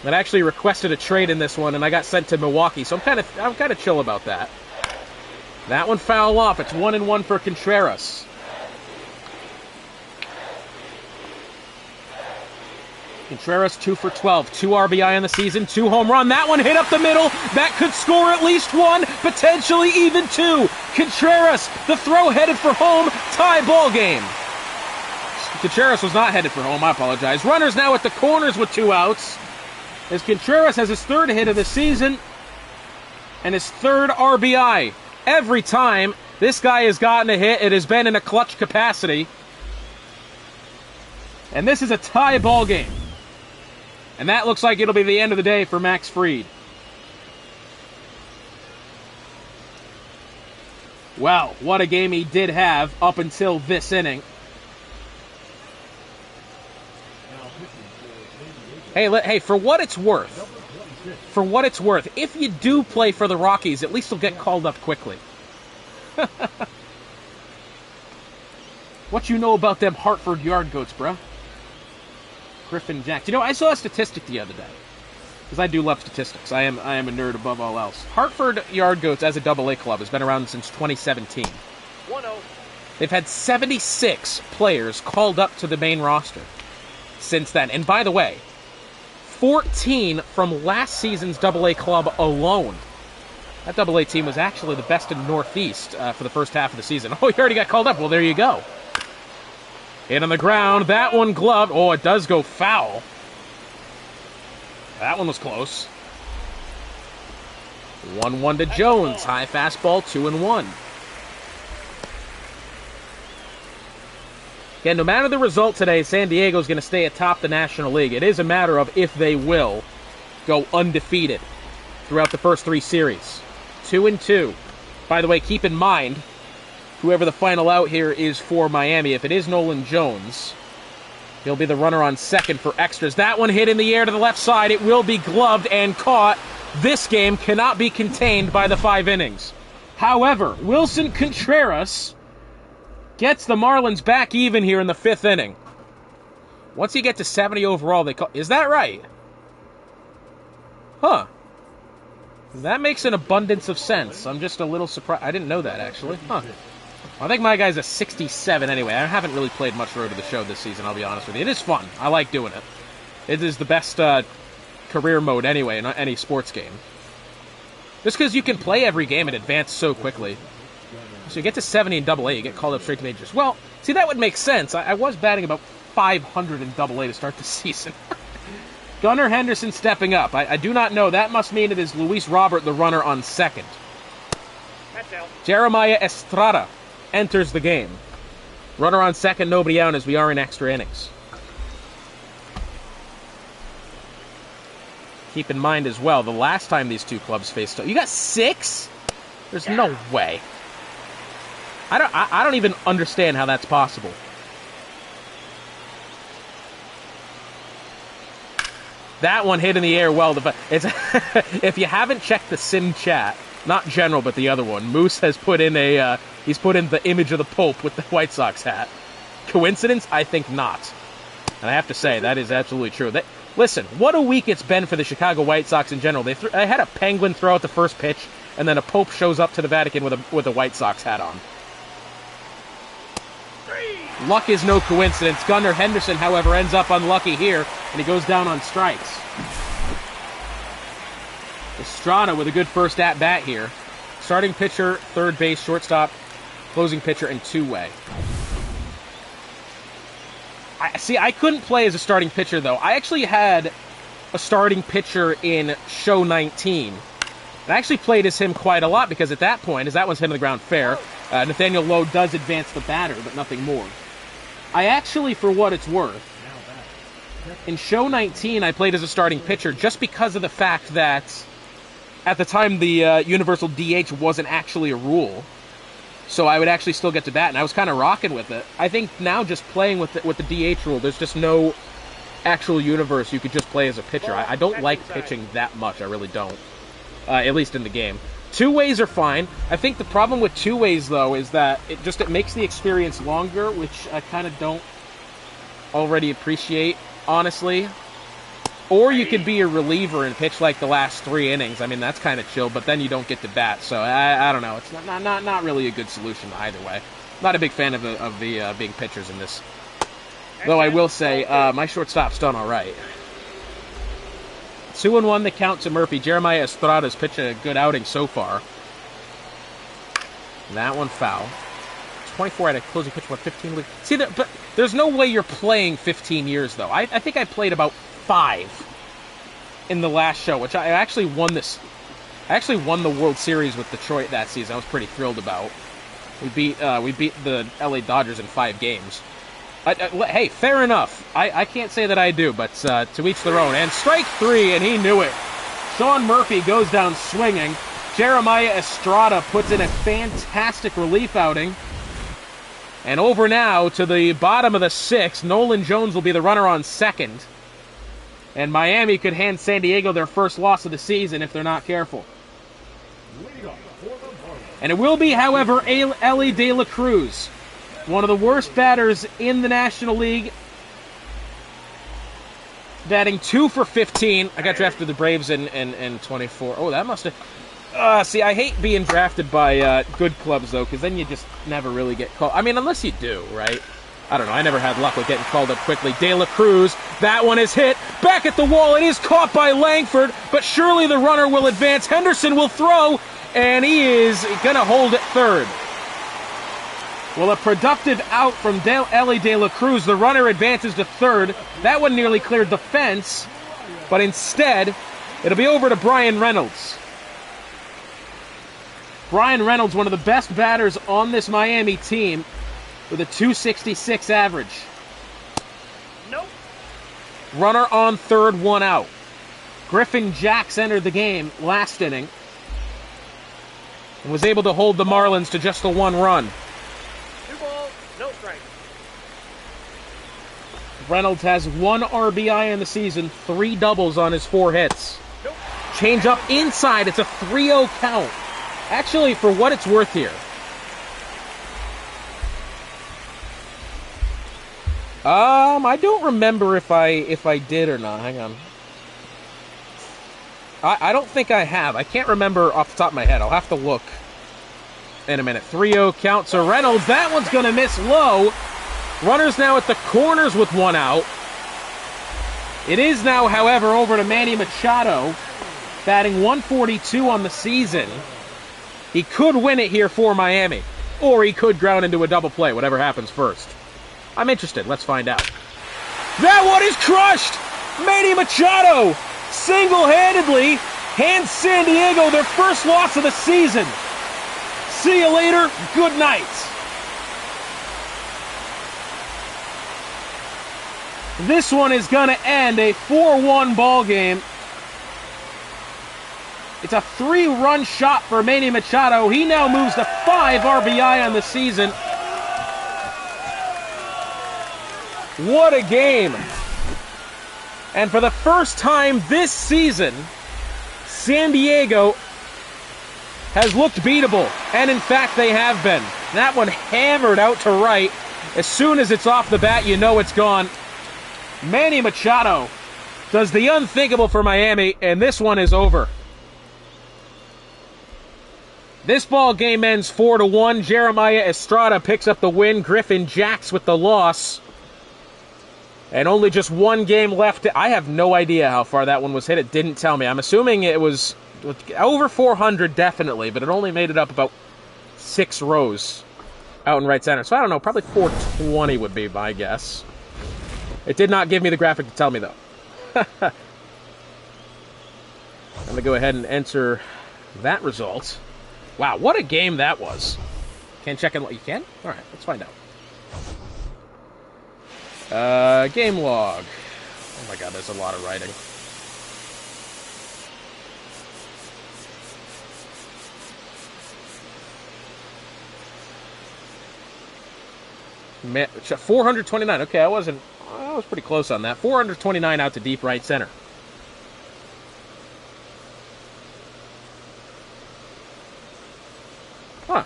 And I actually requested a trade in this one, and I got sent to Milwaukee, so I'm kind of chill about that. That one foul off. It's 1-1 for Contreras. Contreras 2 for 12, 2 RBI in the season, 2 home run. That one hit up the middle. That could score at least 1, potentially even 2. Contreras, the throw headed for home, tie ball game. Contreras was not headed for home, I apologize. Runners now at the corners with 2 outs, as Contreras has his 3rd hit of the season and his 3rd RBI. Every time this guy has gotten a hit, it has been in a clutch capacity. And this is a tie ball game. And that looks like it'll be the end of the day for Max Fried. Well, what a game he did have up until this inning. Hey, for what it's worth, if you do play for the Rockies, at least you'll get called up quickly. What you know about them Hartford Yard Goats, bruh? Griffin Jack. You know, I saw a statistic the other day, because I do love statistics. I am a nerd above all else. Hartford Yard Goats as a AA club has been around since 2017. 1-0. They've had 76 players called up to the main roster since then. And by the way, 14 from last season's AA club alone. That AA team was actually the best in Northeast for the first half of the season. Oh, he already got called up. Well, there you go. Hit on the ground. That one gloved. Oh, it does go foul. That one was close. 1-1 to Jones. High fastball, 2-1. Again, no matter the result today, San Diego's going to stay atop the National League. It is a matter of if they will go undefeated throughout the first 3 series. 2-2. By the way, keep in mind, whoever the final out here is for Miami, if it is Nolan Jones, he'll be the runner on second for extras. That one hit in the air to the left side. It will be gloved and caught. This game cannot be contained by the 5 innings. However, Wilson Contreras gets the Marlins back even here in the 5th inning. Once you get to 70 overall, they call... Is that right? Huh. That makes an abundance of sense. I'm just a little surprised. I didn't know that, actually. Huh. I think my guy's a 67 anyway. I haven't really played much Road to the Show this season, I'll be honest with you. It is fun. I like doing it. It is the best career mode anyway in any sports game. Just because you can play every game and advance so quickly. So you get to 70 in AA, you get called up straight to majors. Well, see, that would make sense. I was batting about 500 in AA to start the season. Gunnar Henderson stepping up. I do not know. That must mean it is Luis Robert, the runner, on second. Jeremiah Estrada enters the game. Runner on second, nobody out as we are in extra innings. Keep in mind as well, the last time these two clubs faced... You got 6? There's no way. I don't even understand how that's possible. That one hit in the air well. It's if you haven't checked the Sin chat, not General, but the other one, Moose has put in he's put in the image of the Pope with the White Sox hat. Coincidence? I think not. And I have to say, that is absolutely true. Listen, what a week it's been for the Chicago White Sox in general. They had a penguin throw out the first pitch, and then a Pope shows up to the Vatican with a White Sox hat on. Luck is no coincidence. Gunnar Henderson, however, ends up unlucky here, and he goes down on strikes. Estrada with a good first at-bat here. Starting pitcher, third base, shortstop, closing pitcher, and two-way. I couldn't play as a starting pitcher, though. I actually had a starting pitcher in Show 19. I actually played as him quite a lot, because at that point, as that one's hit on the ground fair, Nathaniel Lowe does advance the batter, but nothing more. I actually, for what it's worth, in Show 19, I played as a starting pitcher just because of the fact that at the time the universal DH wasn't actually a rule. So I would actually still get to bat, and I was kind of rocking with it. I think now just playing with the DH rule, there's just no actual universe you could just play as a pitcher. I don't like pitching that much. I really don't. At least in the game. Two-ways are fine. I think the problem with two-ways, though, is that it makes the experience longer, which I kind of don't already appreciate, honestly. Or you could be a reliever and pitch like the last 3 innings. I mean, that's kind of chill, but then you don't get to bat. So I don't know. It's not really a good solution either way. Not a big fan of the being pitchers in this. Though I will say, my shortstop's done all right. 2-1 the count to Murphy. Jeremiah Estrada's pitched a good outing so far. That one foul. 24 at a closing pitch, 15 weeks. See, but there's no way you're playing 15 years, though. I think I played about 5 in the last show, which I actually won this. I actually won the World Series with Detroit that season. I was pretty thrilled about. We beat the LA Dodgers in 5 games. Hey, fair enough. I can't say that I do, but to each their own. And strike 3, and he knew it. Sean Murphy goes down swinging. Jeremiah Estrada puts in a fantastic relief outing. And over now to the bottom of the 6th. Nolan Jones will be the runner on second. And Miami could hand San Diego their first loss of the season if they're not careful. And it will be, however, Ellie De La Cruz, one of the worst batters in the National League, batting 2 for 15. I got drafted to the Braves in 24. Oh, that must have... see, I hate being drafted by good clubs, though, because then you just never really get called. I mean, unless you do, right? I don't know. I never had luck with getting called up quickly. De La Cruz, that one is hit. Back at the wall, it is caught by Langford, but surely the runner will advance. Henderson will throw, and he is going to hold at third. Well, a productive out from Ellie De La Cruz. The runner advances to third. That one nearly cleared the fence, but instead, it'll be over to Brian Reynolds. Brian Reynolds, one of the best batters on this Miami team, with a .266 average. Nope. Runner on third, 1 out. Griffin Jacks entered the game last inning and was able to hold the Marlins to just the 1 run. 2 balls, no strikes. Reynolds has 1 RBI in the season, 3 doubles on his 4 hits. Nope. Change up inside, it's a 3-0 count. Actually, for what it's worth here, I don't remember if I did or not. Hang on. I don't think I have. I can't remember off the top of my head. I'll have to look in a minute. 3-0 count to Reynolds. That one's going to miss low. Runners now at the corners with 1 out. It is now, however, over to Manny Machado, batting 142 on the season. He could win it here for Miami, or he could ground into a double play, whatever happens first. I'm interested. Let's find out. That one is crushed! Manny Machado single-handedly hands San Diego their first loss of the season. See you later. Good night. This one is going to end a 4-1 ball game. It's a 3-run shot for Manny Machado. He now moves to 5 RBI on the season. What a game. And for the first time this season, San Diego has looked beatable. And in fact, they have been. That one hammered out to right. As soon as it's off the bat, you know it's gone. Manny Machado does the unthinkable for Miami, and this one is over. This ball game ends 4-1. Jeremiah Estrada picks up the win. Griffin Jacks with the loss. And only just 1 game left. I have no idea how far that one was hit. It didn't tell me. I'm assuming it was over 400 definitely, but it only made it up about 6 rows out in right center. So I don't know, probably 420 would be my guess. It did not give me the graphic to tell me, though. I'm going to go ahead and enter that result. Wow, what a game that was. Can't check in. You can? All right, let's find out. Game log. Oh my god, there's a lot of writing. Man, 429. Okay, I was pretty close on that. 429 out to deep right center. Huh.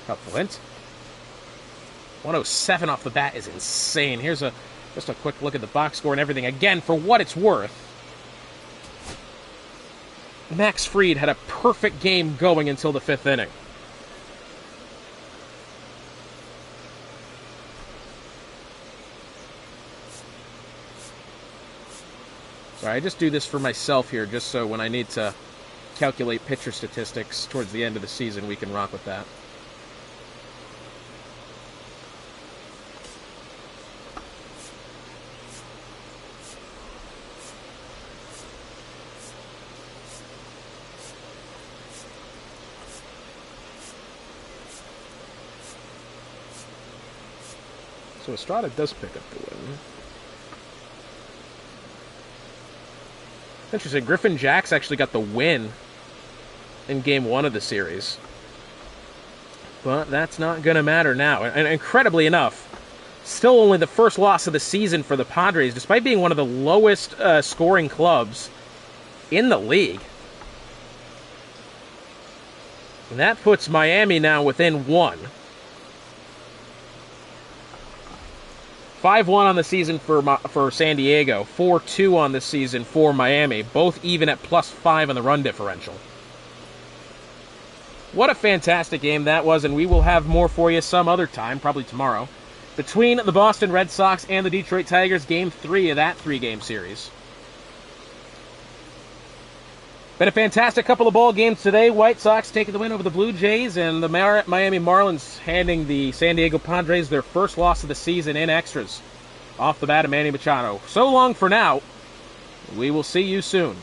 Helpful hint. 107 off the bat is insane. Here's just a quick look at the box score and everything. Again, for what it's worth, Max Fried had a perfect game going until the 5th inning. Sorry, I just do this for myself here, just so when I need to calculate pitcher statistics towards the end of the season, we can rock with that. So Estrada does pick up the win. Interesting. Griffin Jacks actually got the win in Game 1 of the series. But that's not going to matter now. And incredibly enough, still only the first loss of the season for the Padres, despite being one of the lowest scoring clubs in the league. And that puts Miami now within 1. 5-1 on the season for San Diego, 4-2 on the season for Miami, both even at +5 on the run differential. What a fantastic game that was, and we will have more for you some other time, probably tomorrow, between the Boston Red Sox and the Detroit Tigers, Game 3 of that 3-game series. Been a fantastic couple of ball games today. White Sox taking the win over the Blue Jays, and the Miami Marlins handing the San Diego Padres their first loss of the season in extras. Off the bat of Manny Machado. So long for now. We will see you soon.